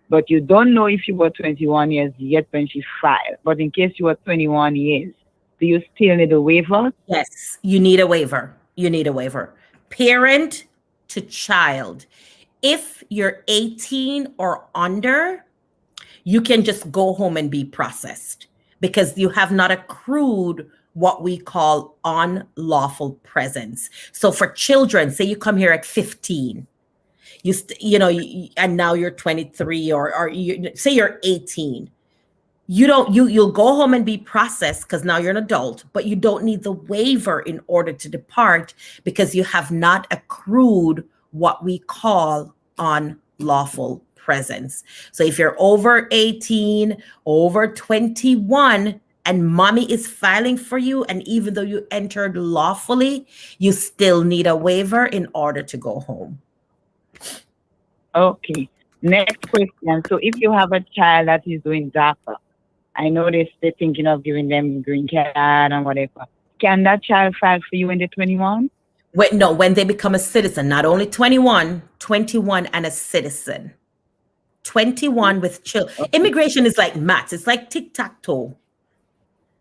[SPEAKER 7] But you don't know if you were 21 years yet when she filed. But in case you were 21 years, do you still need a waiver?
[SPEAKER 3] Yes, you need a waiver. You need a waiver. Parent to child. If you're 18 or under, you can just go home and be processed because you have not accrued what we call unlawful presence. So for children, say you come here at 15, and now you're 23 or you say you're 18. You'll go home and be processed because now you're an adult, but you don't need the waiver in order to depart because you have not accrued what we call unlawful presence. So if you're over 18, over 21, and mommy is filing for you, and even though you entered lawfully, you still need a waiver in order to go home.
[SPEAKER 7] Okay. Next question. So if you have a child that is doing DACA, I know they're thinking of giving them green card and whatever. Can that child file for you when they're 21?
[SPEAKER 3] When they become a citizen, not only 21 and a citizen. 21 with children. Okay. Immigration is like maths. It's like tic-tac-toe.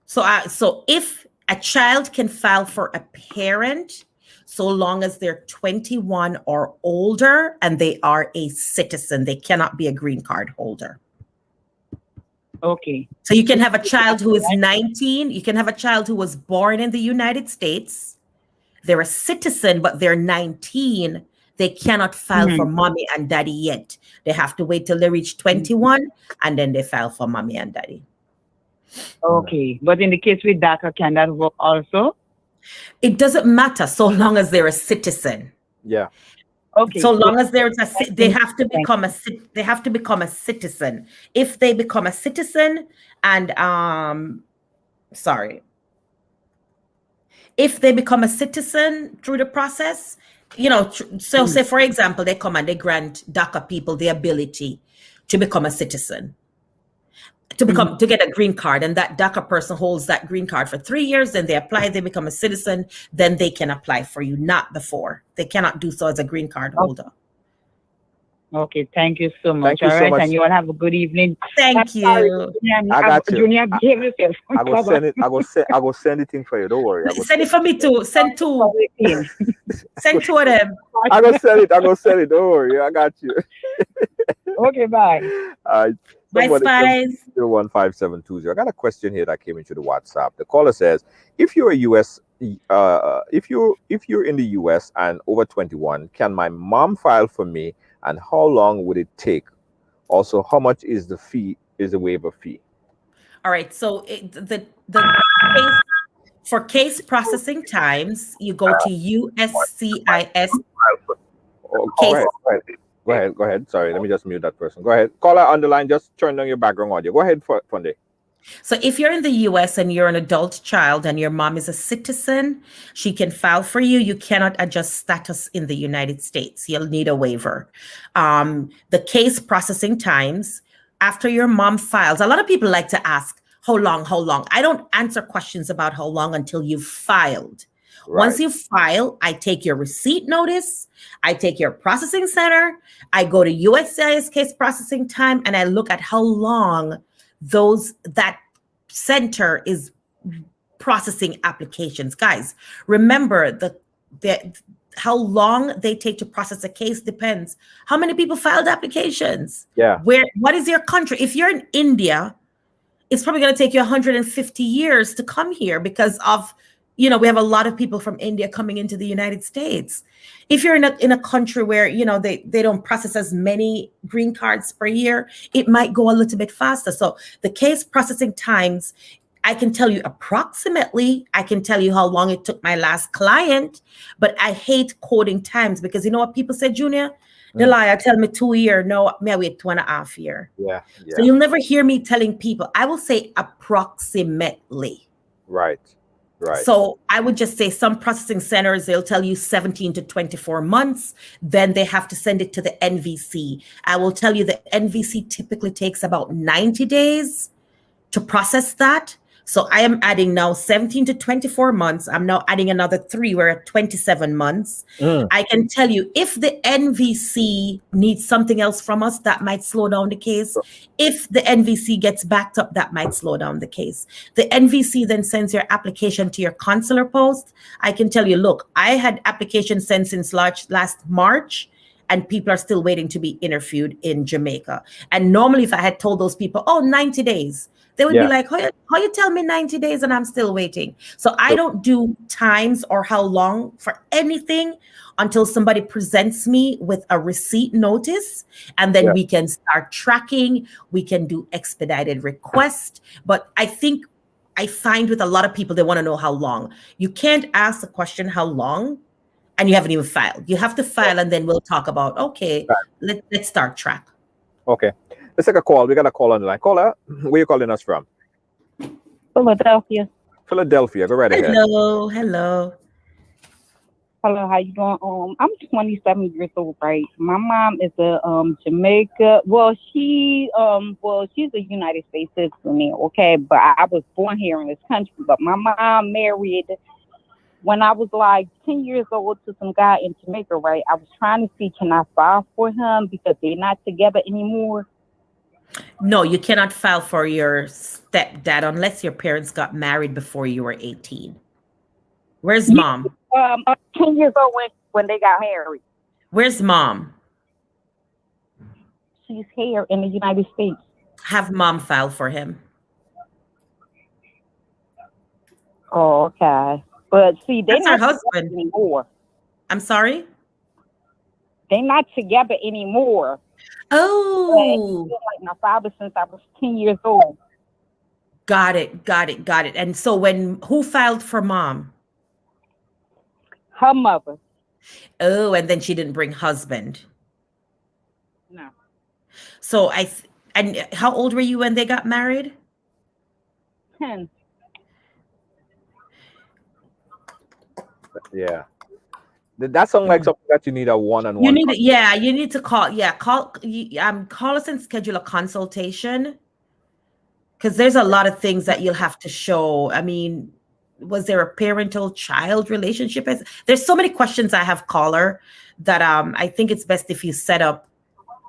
[SPEAKER 3] So if a child can file for a parent, so long as they're 21 or older and they are a citizen, they cannot be a green card holder.
[SPEAKER 7] Okay.
[SPEAKER 3] So you can have a child who is 19. You can have a child who was born in the United States. They're a citizen, but they're 19. They cannot file for mommy and daddy yet. They have to wait till they reach 21 and then they file for mommy and daddy.
[SPEAKER 7] Okay. But in the case with DACA, can that work also?
[SPEAKER 3] It doesn't matter so long as they're a citizen.
[SPEAKER 2] Yeah.
[SPEAKER 3] Okay. So long as they have to become a citizen. If they become a citizen and if they become a citizen through the process, so say for example, they come and they grant DACA people the ability to become a citizen, to get a green card, and that DACA person holds that green card for 3 years, then they apply, they become a citizen, then they can apply for you, not before. They cannot do so as a green card holder.
[SPEAKER 7] Okay, thank you so much. All right, and you all have a good evening.
[SPEAKER 3] Thank you.
[SPEAKER 2] I got you.
[SPEAKER 7] Junior, behave yourself.
[SPEAKER 2] I will send it in for you. Don't worry.
[SPEAKER 3] Send it for me too. Send two. Send two of them.
[SPEAKER 2] I go send it. Don't worry. I got you.
[SPEAKER 7] Okay, bye.
[SPEAKER 3] Bye, Spies.
[SPEAKER 2] 01572. I got a question here that came into the WhatsApp. The caller says, if you're if you're in the US and over 21, can my mom file for me, and how long would it take? Also, how much is the waiver fee?
[SPEAKER 3] All right. So for case processing times, you go to USCIS.
[SPEAKER 2] Go ahead. Sorry, let me just mute that person. Go ahead. Caller on the line, just turn down your background audio. Go ahead, Funde.
[SPEAKER 3] So if you're in the US and you're an adult child and your mom is a citizen, she can file for you. You cannot adjust status in the United States. You'll need a waiver. The case processing times, after your mom files, a lot of people like to ask, how long? I don't answer questions about how long until you've filed. Right. Once you file, I take your receipt notice, I take your processing center, I go to USCIS case processing time, and I look at how long that center is processing applications. Guys, remember how long they take to process a case depends how many people filed applications.
[SPEAKER 2] Yeah.
[SPEAKER 3] What is your country? If you're in India, it's probably going to take you 150 years to come here because of, we have a lot of people from India coming into the United States. If you're in a country where, they don't process as many green cards per year, it might go a little bit faster. So the case processing times, I can tell you approximately, I can tell you how long it took my last client, but I hate quoting times because you know what people say, Junior? The liar tell me 2 years. No, may I wait 2.5 years.
[SPEAKER 2] Yeah.
[SPEAKER 3] So you'll never hear me telling people. I will say approximately.
[SPEAKER 2] Right. Right.
[SPEAKER 3] So I would just say some processing centers, they'll tell you 17 to 24 months. Then they have to send it to the NVC. I will tell you the NVC typically takes about 90 days to process that. So I am adding now 17 to 24 months. I'm now adding another 3. We're at 27 months. I can tell you if the NVC needs something else from us, that might slow down the case. If the NVC gets backed up, that might slow down the case. The NVC then sends your application to your consular post. I can tell you, look, I had applications sent since last March, and people are still waiting to be interviewed in Jamaica. And normally if I had told those people, 90 days, they would be like, how you tell me 90 days and I'm still waiting? So I don't do times or how long for anything until somebody presents me with a receipt notice, and then we can start tracking. We can do expedited request. But I find with a lot of people, they want to know how long. You can't ask the question, how long? And you haven't even filed. You have to file, and then we'll talk about, let's start track.
[SPEAKER 2] Okay. Let's take a call. We got a call on the line. Caller, where are you calling us from?
[SPEAKER 8] Philadelphia.
[SPEAKER 2] Philadelphia. Go right ahead.
[SPEAKER 3] Hello.
[SPEAKER 8] Hello, how you doing? I'm 27 years old, right? My mom is a Jamaica. She's a United States citizen, okay? But I was born here in this country. But my mom married when I was like 10 years old to some guy in Jamaica, right? I was trying to see, can I file for him because they're not together anymore?
[SPEAKER 3] No, you cannot file for your stepdad unless your parents got married before you were 18. Where's mom?
[SPEAKER 8] 10 years old when they got married.
[SPEAKER 3] Where's mom?
[SPEAKER 8] She's here in the United States.
[SPEAKER 3] Have mom file for him.
[SPEAKER 8] Oh, okay. But see, they're
[SPEAKER 3] That's her
[SPEAKER 8] not
[SPEAKER 3] husband
[SPEAKER 8] anymore.
[SPEAKER 3] I'm sorry?
[SPEAKER 8] They're not together anymore.
[SPEAKER 3] Oh.
[SPEAKER 8] Like my father since I was 10 years old.
[SPEAKER 3] Got it. And so who filed for mom?
[SPEAKER 8] Her mother.
[SPEAKER 3] Oh, and then she didn't bring husband.
[SPEAKER 8] No.
[SPEAKER 3] So and how old were you when they got married?
[SPEAKER 8] 10.
[SPEAKER 2] Yeah. That sounds like something that you need a one-on-one.
[SPEAKER 3] You need to call. Yeah, call us and schedule a consultation, because there's a lot of things that you'll have to show. I mean, was there a parental-child relationship? There's so many questions I have, caller, that I think it's best if you set up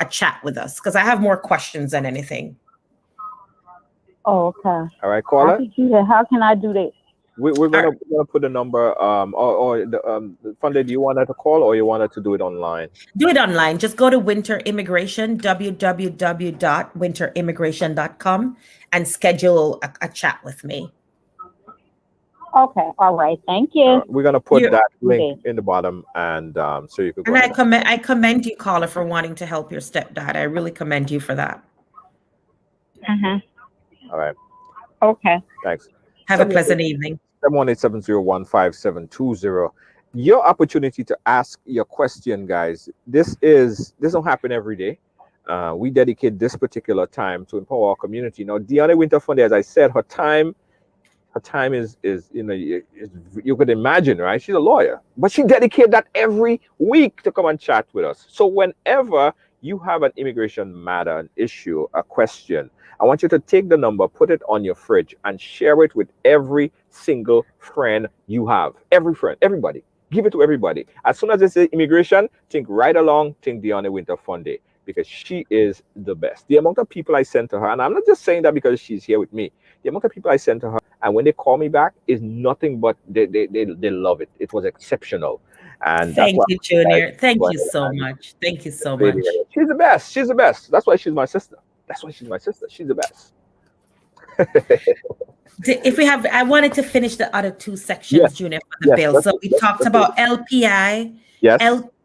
[SPEAKER 3] a chat with us, because I have more questions than anything.
[SPEAKER 8] Oh, okay.
[SPEAKER 2] All right, caller.
[SPEAKER 8] How can I do that?
[SPEAKER 2] We're gonna put a number. Funday, do you want her to call or you want her to do it online?
[SPEAKER 3] Do it online. Just go to Winter Immigration, www.winterimmigration.com, and schedule a chat with me.
[SPEAKER 8] Okay. All right. Thank you.
[SPEAKER 2] We're gonna put that link in the bottom, and so you could go.
[SPEAKER 3] And I commend you, caller, for wanting to help your stepdad. I really commend you for that.
[SPEAKER 2] All right.
[SPEAKER 8] Okay.
[SPEAKER 2] Thanks.
[SPEAKER 3] Have a pleasant evening.
[SPEAKER 2] 718-701-5720. Your opportunity to ask your question, guys. This don't happen every day. We dedicate this particular time to empower our community. Now, Deanna Winterfunde, as I said, her time is you could imagine, right? She's a lawyer, but she dedicated that every week to come and chat with us. So whenever you have an immigration matter, an issue, a question, I want you to take the number, put it on your fridge, and share it with every single friend you have. Every friend, everybody. Give it to everybody. As soon as they say immigration, think Ridealong, think Deanna Winterfunde, because she is the best. The amount of people I sent to her, and I'm not just saying that because she's here with me. The amount of people I sent to her, and when they call me back, is nothing but they love it. It was exceptional. And
[SPEAKER 3] thank you, Junior. Thank you so much. Thank you so much.
[SPEAKER 2] She's the best. She's the best. That's why she's my sister. She's the best.
[SPEAKER 3] I wanted to finish the other two sections, Junior, for the bill. So we talked about LPI.
[SPEAKER 2] Yes.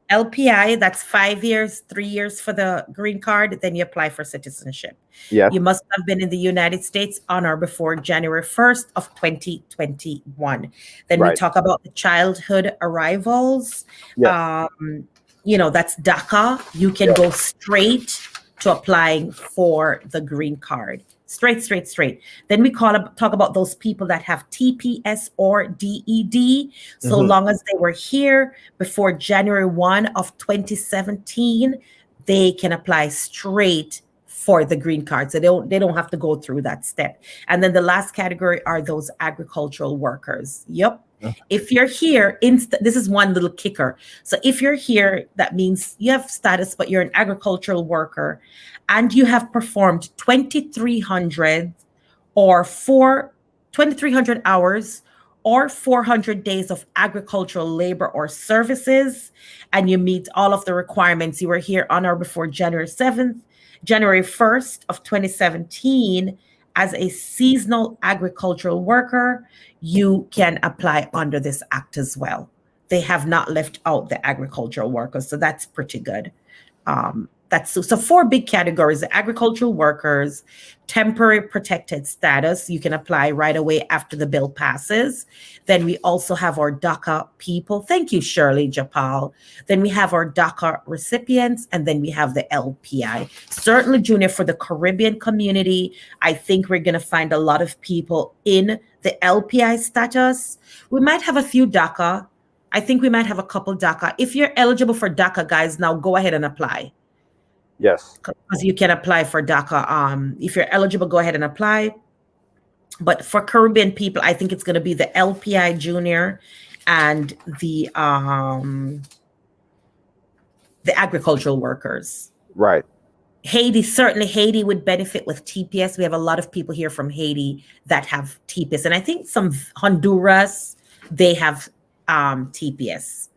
[SPEAKER 3] LPI, that's 5 years, 3 years for the green card. Then you apply for citizenship.
[SPEAKER 2] Yes.
[SPEAKER 3] You must have been in the United States on or before January 1st of 2021. Then we talk about the childhood arrivals.
[SPEAKER 2] Yes.
[SPEAKER 3] That's Daca. You can go straight to applying for the green card. Straight. Then we talk about those people that have TPS or DED. So long as they were here before January 1 of 2017, they can apply straight for the green card. So they don't have to go through that step. And then the last category are those agricultural workers. Yep. If you're here, this is one little kicker. So if you're here, that means you have status, but you're an agricultural worker and you have performed 2,300 hours or 400 days of agricultural labor or services, and you meet all of the requirements. You were here on or before January 1st of 2017 as a seasonal agricultural worker, you can apply under this act as well. They have not left out the agricultural workers, so that's pretty good. So 4 big categories: the agricultural workers, temporary protected status. You can apply right away after the bill passes. Then we also have our Daca people. Thank you, Shirley Japal. Then we have our Daca recipients, and then we have the LPI. Certainly, Junior, for the Caribbean community, I think we're going to find a lot of people in the LPI status. We might have a few Daca. I think we might have a couple Daca. If you're eligible for Daca, guys, now go ahead and apply.
[SPEAKER 2] Yes.
[SPEAKER 3] Because you can apply for Daca. If you're eligible, go ahead and apply. But for Caribbean people, I think it's going to be the LPI Junior and the agricultural workers.
[SPEAKER 2] Right.
[SPEAKER 3] Haiti would benefit with TPS. We have a lot of people here from Haiti that have TPS. And I think some Honduras, they have TPS.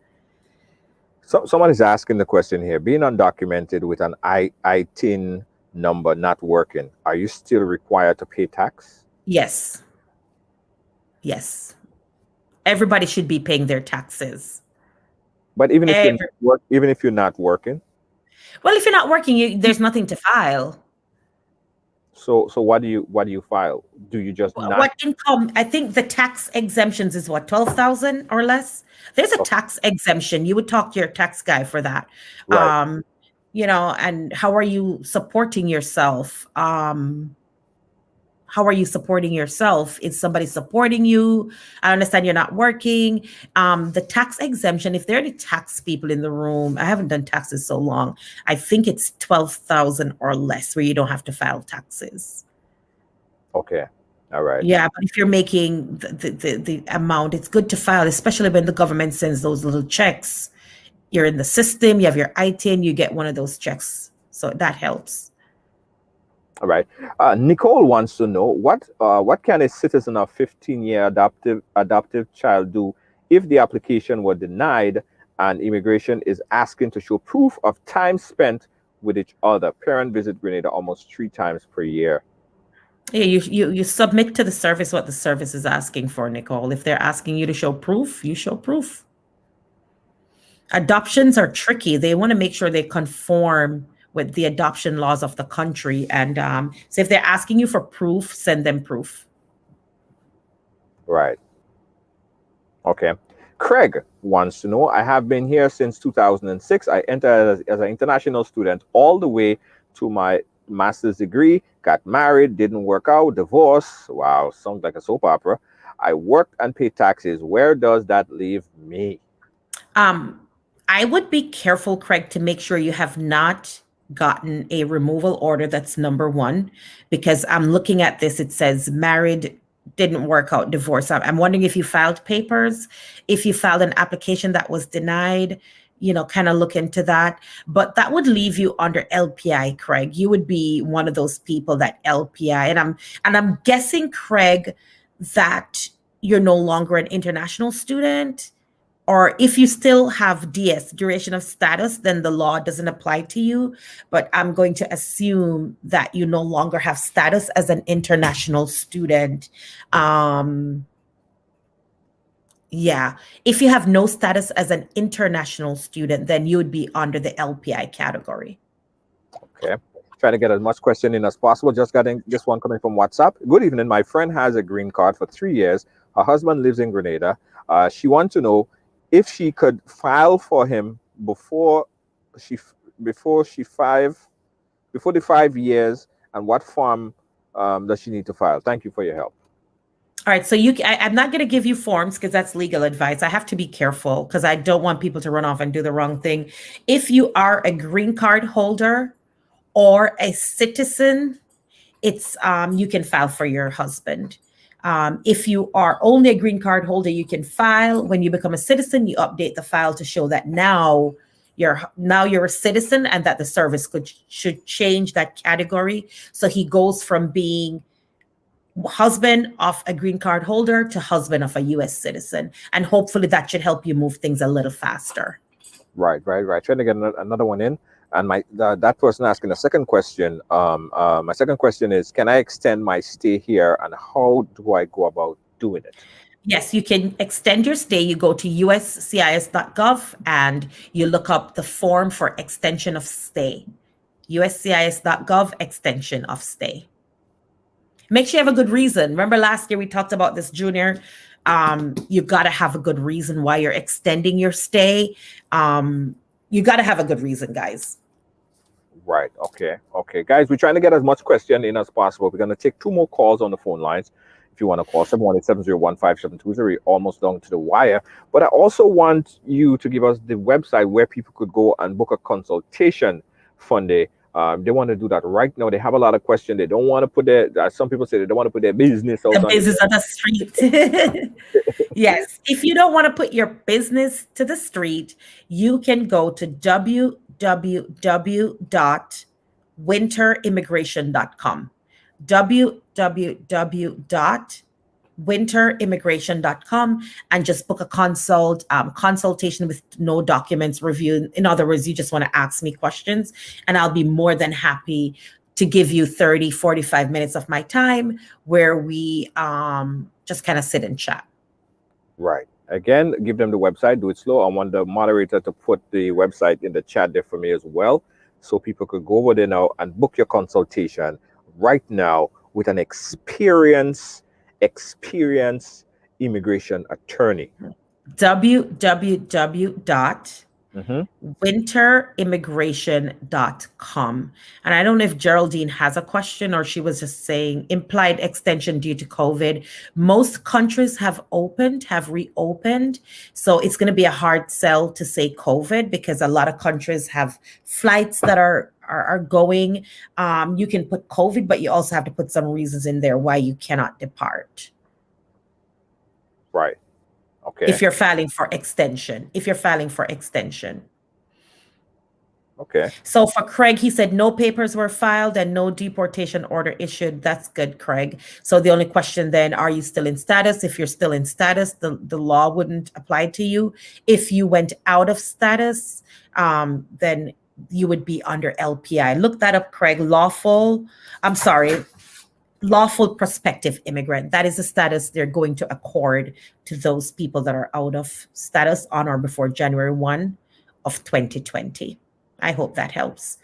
[SPEAKER 2] So someone is asking the question here: being undocumented with an ITIN number not working, are you still required to pay tax?
[SPEAKER 3] Yes. Everybody should be paying their taxes.
[SPEAKER 2] But even if you're not working?
[SPEAKER 3] Well, if you're not working, there's nothing to file.
[SPEAKER 2] So what do you file? Do you just
[SPEAKER 3] what income? I think the tax exemptions is what, 12,000 or less. There's a tax exemption. You would talk to your tax guy for that.
[SPEAKER 2] Right.
[SPEAKER 3] And how are you supporting yourself? How are you supporting yourself? Is somebody supporting you? I understand you're not working. The tax exemption, if there are any tax people in the room, I haven't done taxes so long. I think it's 12,000 or less where you don't have to file taxes.
[SPEAKER 2] Okay. All right.
[SPEAKER 3] Yeah, but if you're making the amount, it's good to file, especially when the government sends those little checks. You're in the system, you have your ITIN, you get one of those checks. So that helps.
[SPEAKER 2] All right. Nicole wants to know what can a citizen of 15-year adoptive child do if the application were denied and immigration is asking to show proof of time spent with each other? Parent visit Grenada almost 3 times per year.
[SPEAKER 3] Yeah, you submit to the service what the service is asking for, Nicole. If they're asking you to show proof, you show proof. Adoptions are tricky. They want to make sure they conform with the adoption laws of the country. And so if they're asking you for proof, send them proof.
[SPEAKER 2] Right. Okay. Craig wants to know, I have been here since 2006. I entered as an international student all the way to my master's degree, got married, didn't work out, divorce. Wow, sounds like a soap opera. I worked and paid taxes. Where does that leave me?
[SPEAKER 3] I would be careful, Craig, to make sure you have not gotten a removal order. That's number one, because I'm looking at this. It says married, didn't work out, divorce. I'm wondering if you filed papers, if you filed an application that was denied, kind of look into that. But that would leave you under LPI, Craig. You would be one of those people that LPI. And I'm guessing, Craig, that you're no longer an international student. Or if you still have DS, duration of status, then the law doesn't apply to you. But I'm going to assume that you no longer have status as an international student. Yeah. If you have no status as an international student, then you would be under the LPI category.
[SPEAKER 2] Okay. Trying to get as much question in as possible. Just getting this one coming from WhatsApp. Good evening. My friend has a green card for 3 years. Her husband lives in Grenada. She wants to know if she could file for him before the 5 years, and what form does she need to file? Thank you for your help.
[SPEAKER 3] All right, so I'm not going to give you forms because that's legal advice. I have to be careful because I don't want people to run off and do the wrong thing. If you are a green card holder or a citizen, it's you can file for your husband. If you are only a green card holder, you can file. When you become a citizen, you update the file to show that now you're a citizen and that the service should change that category. So he goes from being husband of a green card holder to husband of a U.S. citizen. And hopefully that should help you move things a little faster.
[SPEAKER 2] Right. Trying to get another one in. And that person asking a second question. My second question is, can I extend my stay here, and how do I go about doing it?
[SPEAKER 3] Yes, you can extend your stay. You go to uscis.gov and you look up the form for extension of stay. uscis.gov, extension of stay. Make sure you have a good reason. Remember last year we talked about this, Junior. You've got to have a good reason why you're extending your stay. You got to have a good reason, guys.
[SPEAKER 2] Right. Okay, guys, we're trying to get as much question in as possible. We're going to take 2 more calls on the phone lines. If you want to call 718-701-5720, we're almost down to the wire. But I also want you to give us the website where people could go and book a consultation, Funde. They want to do that right now. They have a lot of questions. They don't want to put some people say they don't want to put their business out
[SPEAKER 3] on the street. Yes. If you don't want to put your business to the street, you can go to www.winterimmigration.com. www.winterimmigration.com and just book a consultation with no documents review. In other words, you just want to ask me questions and I'll be more than happy to give you 30, 45 minutes of my time where we just kind of sit and chat.
[SPEAKER 2] Right. Again, give them the website, do it slow. I want the moderator to put the website in the chat there for me as well, so people could go over there now and book your consultation right now with an experienced immigration attorney.
[SPEAKER 3] www.winterimmigration.com. And I don't know if Geraldine has a question or she was just saying implied extension due to COVID. Most countries have reopened. So it's going to be a hard sell to say COVID because a lot of countries have flights that are going. You can put COVID, but you also have to put some reasons in there why you cannot depart.
[SPEAKER 2] Right. Okay.
[SPEAKER 3] If you're filing for extension.
[SPEAKER 2] Okay.
[SPEAKER 3] So for Craig, he said no papers were filed and no deportation order issued. That's good, Craig. So the only question then, are you still in status? If you're still in status, the law wouldn't apply to you. If you went out of status, then you would be under LPI. Look that up, Craig. Lawful prospective immigrant. That is the status they're going to accord to those people that are out of status on or before January 1 of 2020. I hope that helps.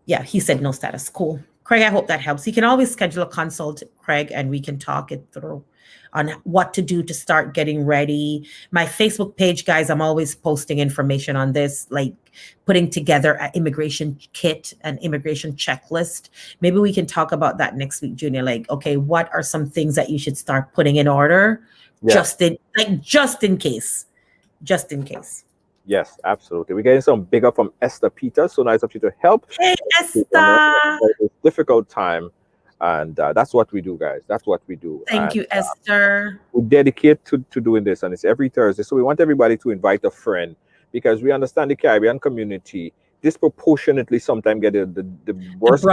[SPEAKER 3] Yeah, he said no status. Cool. Craig, I hope that helps. You can always schedule a consult, Craig, and we can talk it through on what to do to start getting ready. My Facebook page, guys, I'm always posting information on this, like putting together an immigration kit, an immigration checklist. Maybe we can talk about that next week, Junior. Like, okay, what are some things that you should start putting in order just in case?
[SPEAKER 2] Yes, absolutely. We're getting some bigger from Esther Peters. So nice of you to help.
[SPEAKER 3] Hey, Esther.
[SPEAKER 2] It's a difficult time. And that's what we do, guys. That's what we do.
[SPEAKER 3] Thank you, Esther.
[SPEAKER 2] We dedicate to doing this, and it's every Thursday. So we want everybody to invite a friend because we understand the Caribbean community disproportionately sometimes get the worst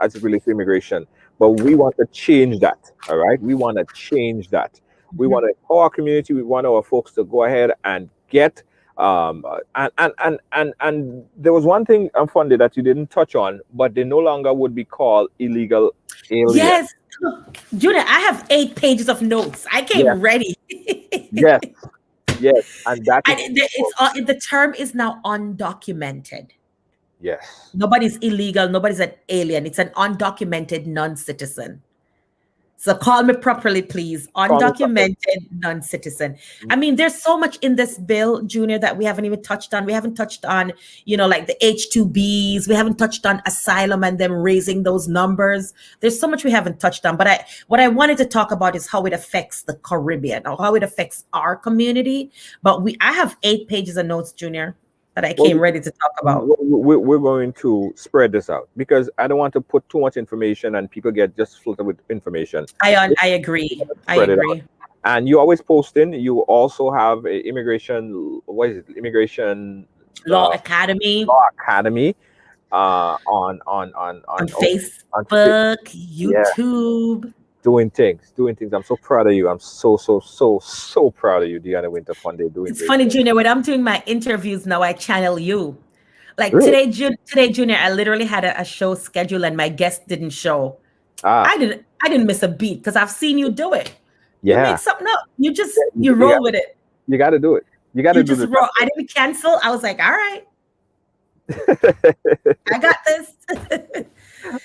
[SPEAKER 2] as it relates to immigration. But we want to change that. All right. We want to change that. We want to empower our community. We want our folks to go ahead and get and there was one thing, Funde, that you didn't touch on, but they no longer would be called illegal aliens.
[SPEAKER 3] Yes, Junior, I have 8 pages of notes. I came ready.
[SPEAKER 2] Yes, and that
[SPEAKER 3] the term is now undocumented.
[SPEAKER 2] Yes,
[SPEAKER 3] nobody's illegal. Nobody's an alien. It's an undocumented non-citizen. So call me properly, please. Undocumented non-citizen. I mean, there's so much in this bill, Junior, that we haven't even touched on. We haven't touched on, like the H-2Bs. We haven't touched on asylum and them raising those numbers. There's so much we haven't touched on. But what I wanted to talk about is how it affects the Caribbean or how it affects our community. But I have 8 pages of notes, Junior, that I came ready to talk about.
[SPEAKER 2] We're going to spread this out because I don't want to put too much information and people get just flooded with information.
[SPEAKER 3] I agree. I agree.
[SPEAKER 2] And you always posting. You also have a immigration. What is it? Immigration
[SPEAKER 3] Law Academy.
[SPEAKER 2] On
[SPEAKER 3] Facebook, YouTube.
[SPEAKER 2] Yeah. Doing things. I'm so proud of you. I'm so proud of you, Deanna Winter Fund.
[SPEAKER 3] It's funny, Junior, when I'm doing my interviews now, I channel you. Like really? today, Junior, I literally had a show scheduled and my guest didn't show. I didn't miss a beat because I've seen you do it.
[SPEAKER 2] Yeah.
[SPEAKER 3] You make something up. You roll with it.
[SPEAKER 2] You got to do it. You got to do it.
[SPEAKER 3] I didn't cancel. I was like, all right. I got this.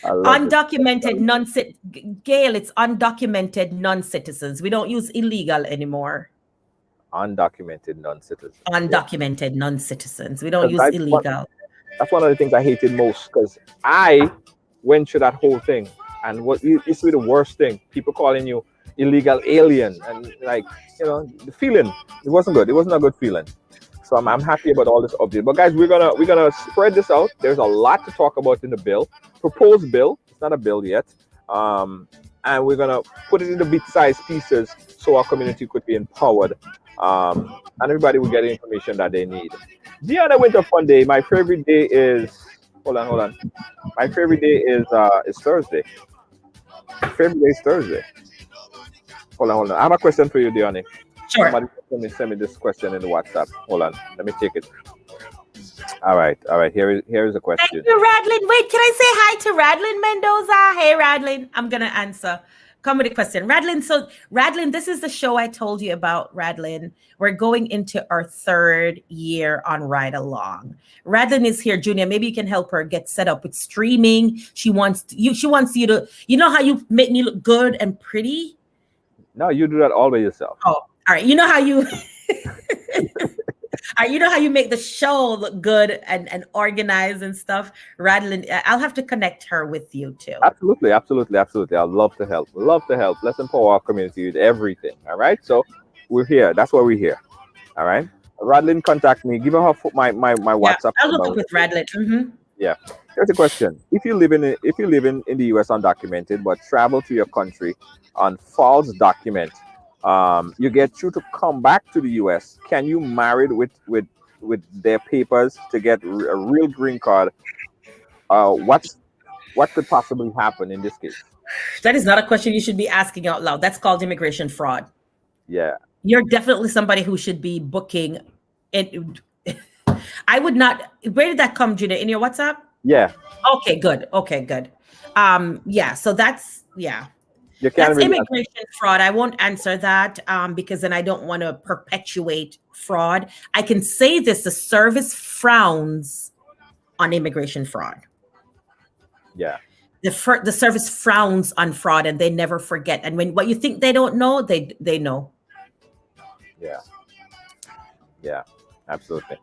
[SPEAKER 3] Undocumented Gail, it's undocumented non-citizens. We don't use illegal anymore.
[SPEAKER 2] Undocumented non-citizens.
[SPEAKER 3] Undocumented non-citizens. We don't use illegal.
[SPEAKER 2] That's one of the things I hated most because I went through that whole thing. And what used to be the worst thing, people calling you illegal alien. And the feeling, it wasn't good. It wasn't a good feeling. So I'm happy about all this update. But guys, we're gonna spread this out. There's a lot to talk about in the bill. Proposed bill. It's not a bill yet. And we're gonna put it into bit-sized pieces so our community could be empowered. And everybody will get the information that they need. Deanna Winter Fun Day. My favorite day is hold on. My favorite day is Thursday. My favorite day is Thursday. Hold on. I have a question for you, Deanna.
[SPEAKER 3] Sure.
[SPEAKER 2] Somebody send me this question in the WhatsApp. Hold on. Let me take it. All right. Here is a question.
[SPEAKER 3] Thank you, Radlin. Wait, can I say hi to Radlin Mendoza? Hey, Radlin. I'm going to answer. Come with a question. Radlin, this is the show I told you about, Radlin. We're going into our 3rd year on Ridealong. Radlin is here, Junior. Maybe you can help her get set up with streaming. She wants you to, how you make me look good and pretty?
[SPEAKER 2] No, you do that all by yourself.
[SPEAKER 3] Oh, all right. You know how you you know how you make the show look good and organized and stuff. Radlin, I'll have to connect her with you too.
[SPEAKER 2] Absolutely. I'd love to help. Let's empower our community with everything. All right. So we're here. That's why we're here. All right. Radlin, contact me. Give her my WhatsApp.
[SPEAKER 3] I'll look up with Radlin. Mm-hmm.
[SPEAKER 2] Yeah. Here's a question. If you live in the US undocumented but travel to your country on false document, you get you to come back to the US. Can you marry with their papers to get a real green card? What could possibly happen in this case?
[SPEAKER 3] That is not a question you should be asking out loud. That's called immigration fraud.
[SPEAKER 2] Yeah.
[SPEAKER 3] You're definitely somebody who should be booking it. I would not. Where did that come, Junior? In your WhatsApp?
[SPEAKER 2] Yeah.
[SPEAKER 3] Okay, good. Yeah. So that's That's immigration fraud. I won't answer that because then I don't want to perpetuate fraud. I can say this: the service frowns on immigration fraud.
[SPEAKER 2] Yeah.
[SPEAKER 3] The service frowns on fraud, and they never forget. And when what you think they don't know, they know.
[SPEAKER 2] Yeah. Absolutely.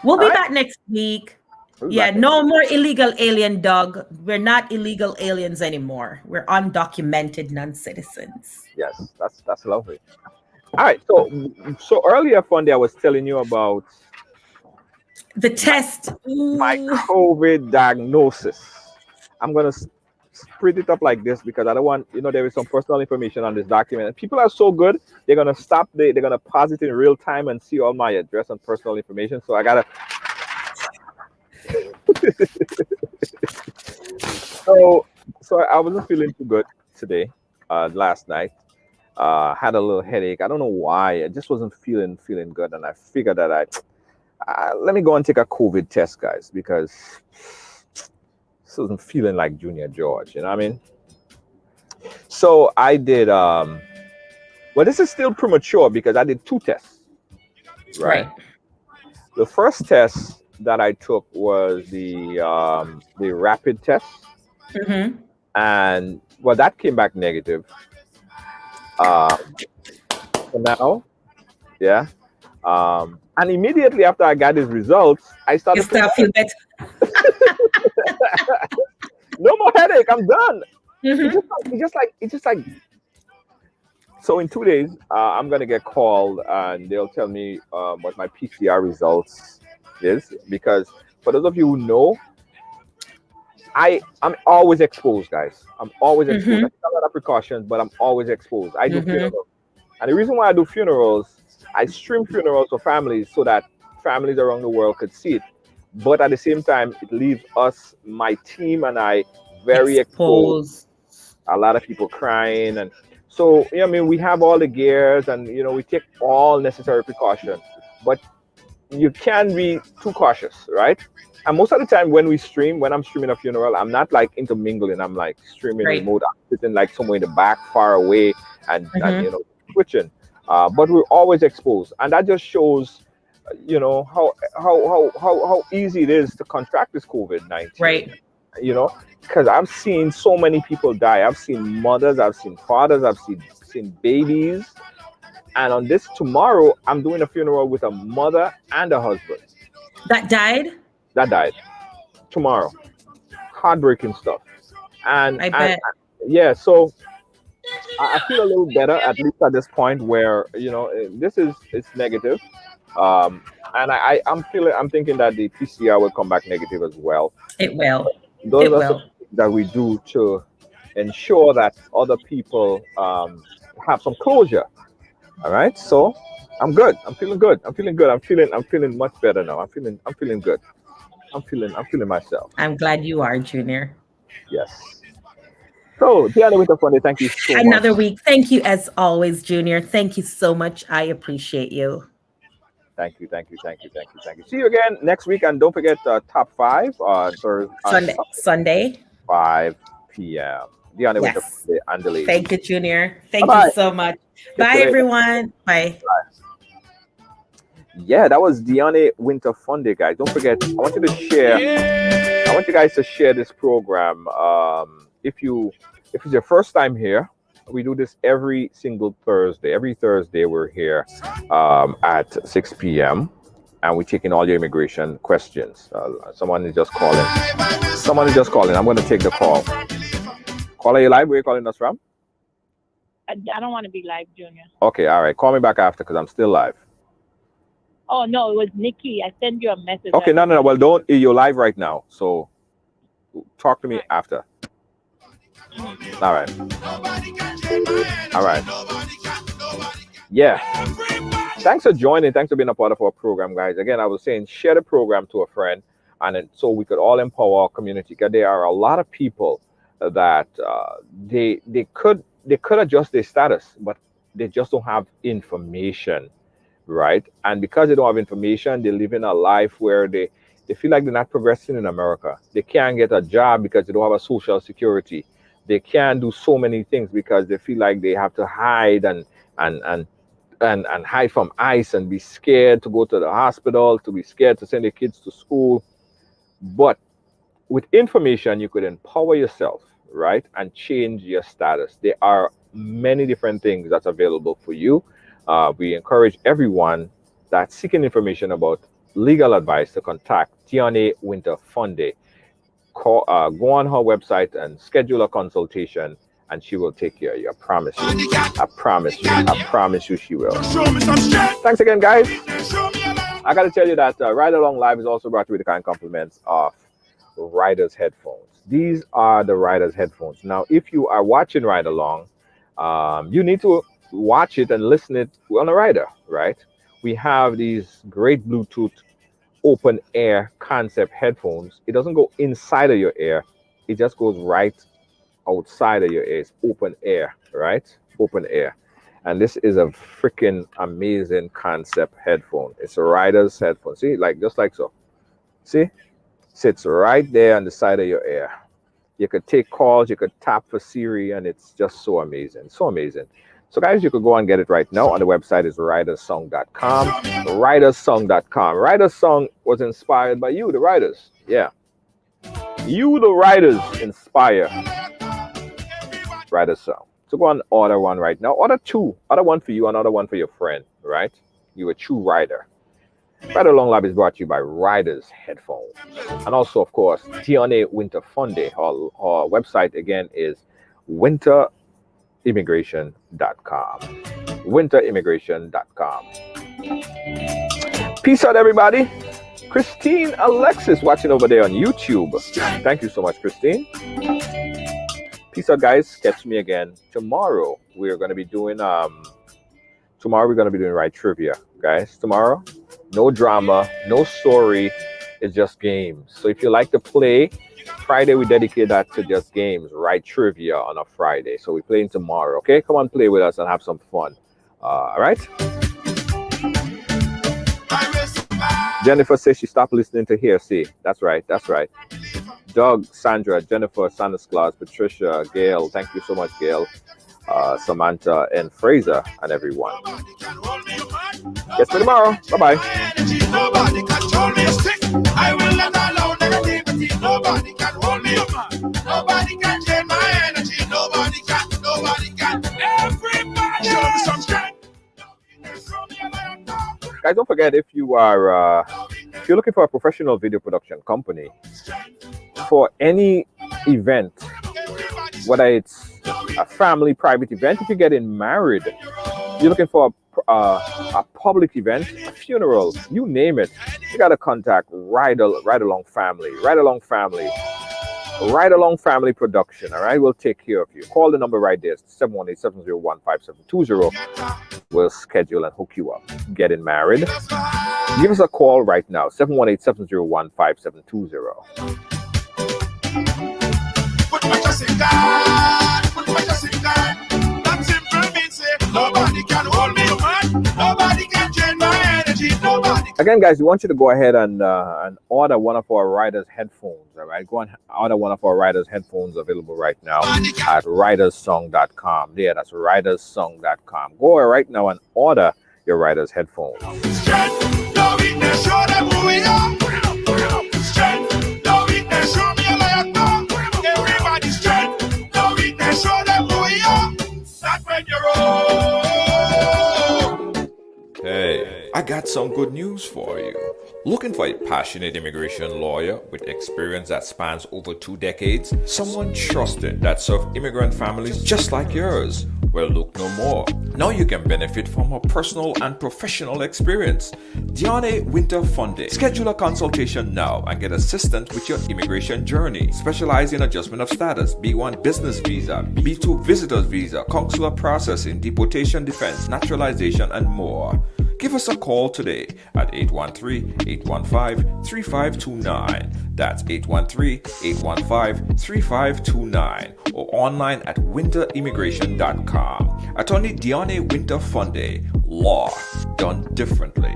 [SPEAKER 3] We'll be back next week. No more illegal alien, Doug. We're not illegal aliens anymore. We're undocumented non-citizens.
[SPEAKER 2] Yes, that's lovely. All right. So earlier, Fundy, I was telling you about
[SPEAKER 3] the test.
[SPEAKER 2] My COVID diagnosis. I'm gonna split it up like this because I don't want, there is some personal information on this document. And people are so good, they're gonna they're gonna pause it in real time and see all my address and personal information. So I gotta. So I wasn't feeling too good today. Last night, had a little headache. I don't know why. I just wasn't feeling good, and I figured that let me go and take a COVID test, guys, because this wasn't feeling like Junior George. You know what I mean? So I did. Well, this is still premature because I did 2 tests. Right. The first test that I took was the rapid test,
[SPEAKER 3] Mm-hmm.
[SPEAKER 2] and well, that came back negative. For now, yeah. And immediately after I got his results, I
[SPEAKER 3] You
[SPEAKER 2] started
[SPEAKER 3] start feel better.
[SPEAKER 2] no more headache. I'm done.
[SPEAKER 3] Mhm.
[SPEAKER 2] It's just like. So in 2 days, I'm gonna get called and they'll tell me what my PCR results is because for those of you who know, I'm always exposed, guys. I'm always exposed. I
[SPEAKER 3] Mhm.
[SPEAKER 2] take a lot of precautions, but I'm always exposed. I do
[SPEAKER 3] Mhm.
[SPEAKER 2] funerals, and the reason why I do funerals, I stream funerals for families so that families around the world could see it. But at the same time, it leaves us, my team, and I very exposed.
[SPEAKER 3] Expose.
[SPEAKER 2] A lot of people crying, and so I mean, we have all the gears, and we take all necessary precautions. But you can be too cautious, right? And most of the time when I'm streaming a funeral, I'm not like intermingling. I'm like streaming
[SPEAKER 3] Right.
[SPEAKER 2] remote. I'm sitting like somewhere in the back, far away, and
[SPEAKER 3] Mhm.
[SPEAKER 2] switching. But we're always exposed, and that just shows, how easy it is to contract this COVID-19.
[SPEAKER 3] Right.
[SPEAKER 2] Because I've seen so many people die. I've seen mothers, I've seen fathers, I've seen babies, and on this tomorrow, I'm doing a funeral with a mother and a husband
[SPEAKER 3] That died?
[SPEAKER 2] that died tomorrow. Heartbreaking stuff. And
[SPEAKER 3] I
[SPEAKER 2] and
[SPEAKER 3] bet.
[SPEAKER 2] yeah, so I feel a little better at least at this point where this is it's negative. And I'm thinking that the PCR will come back negative as well.
[SPEAKER 3] It will.
[SPEAKER 2] Those
[SPEAKER 3] It
[SPEAKER 2] are some
[SPEAKER 3] will.
[SPEAKER 2] things that we do to ensure that other people have some closure. All right, so I'm good. I'm feeling good. I'm feeling good. I'm feeling much better now. I'm feeling good. I'm feeling myself.
[SPEAKER 3] I'm glad you are, Junior.
[SPEAKER 2] Yes. So, Diana Winter Funny, thank you so much.
[SPEAKER 3] Another week. Thank you as always, Junior. Thank you so much. I appreciate you.
[SPEAKER 2] Thank you, thank you, thank you, thank you, thank you. See you again next week, and don't forget top five on Thursday,
[SPEAKER 3] Sunday. Sunday.
[SPEAKER 2] 5 p.m. Diana Winter
[SPEAKER 3] Yes.
[SPEAKER 2] Funny and the ladies.
[SPEAKER 3] Thank you, Junior.
[SPEAKER 2] Bye
[SPEAKER 3] Thank you
[SPEAKER 2] bye.
[SPEAKER 3] so much.
[SPEAKER 2] Catch
[SPEAKER 3] Bye,
[SPEAKER 2] you later.
[SPEAKER 3] everyone. Bye.
[SPEAKER 2] Yeah, that was Diana Winter Funday, guys. Don't forget, I want you to share. I want you guys to share this program. If it's your first time here, we do this every single Thursday. Every Thursday we're here at 6 p.m. and we're taking all your immigration questions. Someone is just calling. I'm going to take the call. Caller, you live? Where are you calling us from?
[SPEAKER 4] I don't want to be live, Junior.
[SPEAKER 2] Okay, all right. Call me back after because I'm still live.
[SPEAKER 4] Oh, no, it was Nikki. I sent you a message.
[SPEAKER 2] Okay, no. Well, you're live right now. So talk to me after. All right. All right. Yeah. Thanks for joining. Thanks for being a part of our program, guys. Again, I was saying share the program to a friend, and so we could all empower our community. Because there are a lot of people that they could adjust their status, but they just don't have information, right? And because they don't have information, they live in a life where they feel like they're not progressing in America. They can't get a job because they don't have a social security. They can't do so many things because they feel like they have to hide and hide from ICE and be scared to go to the hospital, to be scared to send their kids to school. But with information, you could empower yourself, right? And change your status. There are many different things that's available for you. We encourage everyone that's seeking information about legal advice to contact Tiana Winter Funday. Go on her website and schedule a consultation, and she will take care of you. I promise you. I promise you. I promise you she will. Thanks again, guys. I got to tell you that Ridealong Live is also brought to you with the kind compliments of Rider's headphones. These are the Rider's headphones. Now, if you are watching Ridealong, you need to watch it and listen it on a rider, right? We have these great Bluetooth open air concept headphones. It doesn't go inside of your ear. It just goes right outside of your ear. It's open air, right? Open air. And this is a freaking amazing concept headphone. It's a rider's headphone. See, just like so. See? Sits right there on the side of your ear. You could take calls, you could tap for Siri, and it's just so amazing. So amazing. So guys, you could go and get it right now. On the website is ridersong.com. Ridersong.com. Riders Song was inspired by you, the riders. Yeah. You, the riders, inspire Riders Song. So go and order one right now. Order two. Order one for you, another one for your friend, right? You're a true rider. Ridealong Lab is brought to you by Riders Headphones. And also, of course, Tione Winter Fun Day. Our website again is winterimmigration.com. Winterimmigration.com. Peace out, everybody. Christine Alexis watching over there on YouTube. Thank you so much, Christine. Peace out, guys. Catch me again tomorrow. We're going to be doing Ride Trivia, guys. Tomorrow, no drama, no story. It's just games. So if you like to play, Friday we dedicate that to just games. Ride Trivia on a Friday. So we're playing tomorrow. Okay, come on, play with us and have some fun. All right. Jennifer says she stopped listening to Hear See. That's right. That's right. Doug, Sandra, Jennifer, Santa Claus, Patricia, Gail. Thank you so much, Gail. Samantha and Fraser and everyone. Catch me tomorrow. Bye-bye.
[SPEAKER 1] Nobody control me. I will not allow negativity. Nobody can hold me. Nobody can change my energy. Nobody can. Everybody show me some strength.
[SPEAKER 2] Guys, don't forget, if you're looking for a professional video production company for any event, whether it's a family private event, if you're getting married, you're looking for a public event, a funeral, you name it, you got to contact Ridealong Family. Ridealong Family Production. All right, we'll take care of you. Call the number right there, 718-701-5720. We'll schedule and hook you up. Getting married? Give us a call right now, 718-701-5720.
[SPEAKER 1] Put my trust in God. Put my trust in God. That simple means say nobody can hold me, man. Nobody can change my energy. Nobody.
[SPEAKER 2] Again, guys, we want you to go ahead and order one of our Riders headphones. All right, go and order one of our Riders headphones available right now at ridersong.com. Yeah, that's ridersong.com. Go right now and order your Riders headphones.
[SPEAKER 1] Strength, no weakness, show them who we are. Strength, no weakness, show me a lion. Everybody's strength, no weakness, show them who we are. That's when you're old.
[SPEAKER 9] Hey, I got some good news for you. Looking for a passionate immigration lawyer with experience that spans over 2 decades? Someone trusted that served immigrant families just like yours? Well, look no more. Now you can benefit from her personal and professional experience. Diane Winter Fun Day. Schedule a consultation now and get assistance with your immigration journey. Specialize in adjustment of status, B1 business visa, B2 visitor's visa, consular processing, deportation defense, naturalization, and more. Give us a call today at 813-815-3529. That's 813-815-3529 or online at winterimmigration.com. Attorney Diane Winter Fun Day. Law done differently.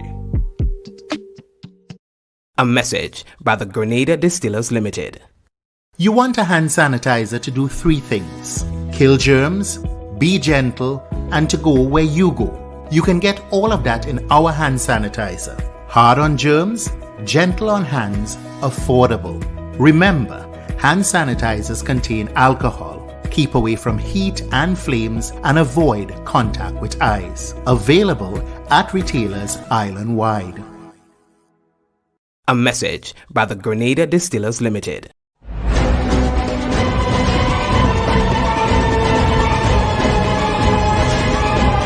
[SPEAKER 10] A message by the Grenada Distillers Limited.
[SPEAKER 11] You want a hand sanitizer to do 3 things: kill germs, be gentle, and to go where you go. You can get all of that in our hand sanitizer. Hard on germs, gentle on hands, affordable. Remember, hand sanitizers contain alcohol. Keep away from heat and flames and avoid contact with eyes. Available at retailers island-wide.
[SPEAKER 10] A message by the Grenada Distillers Limited.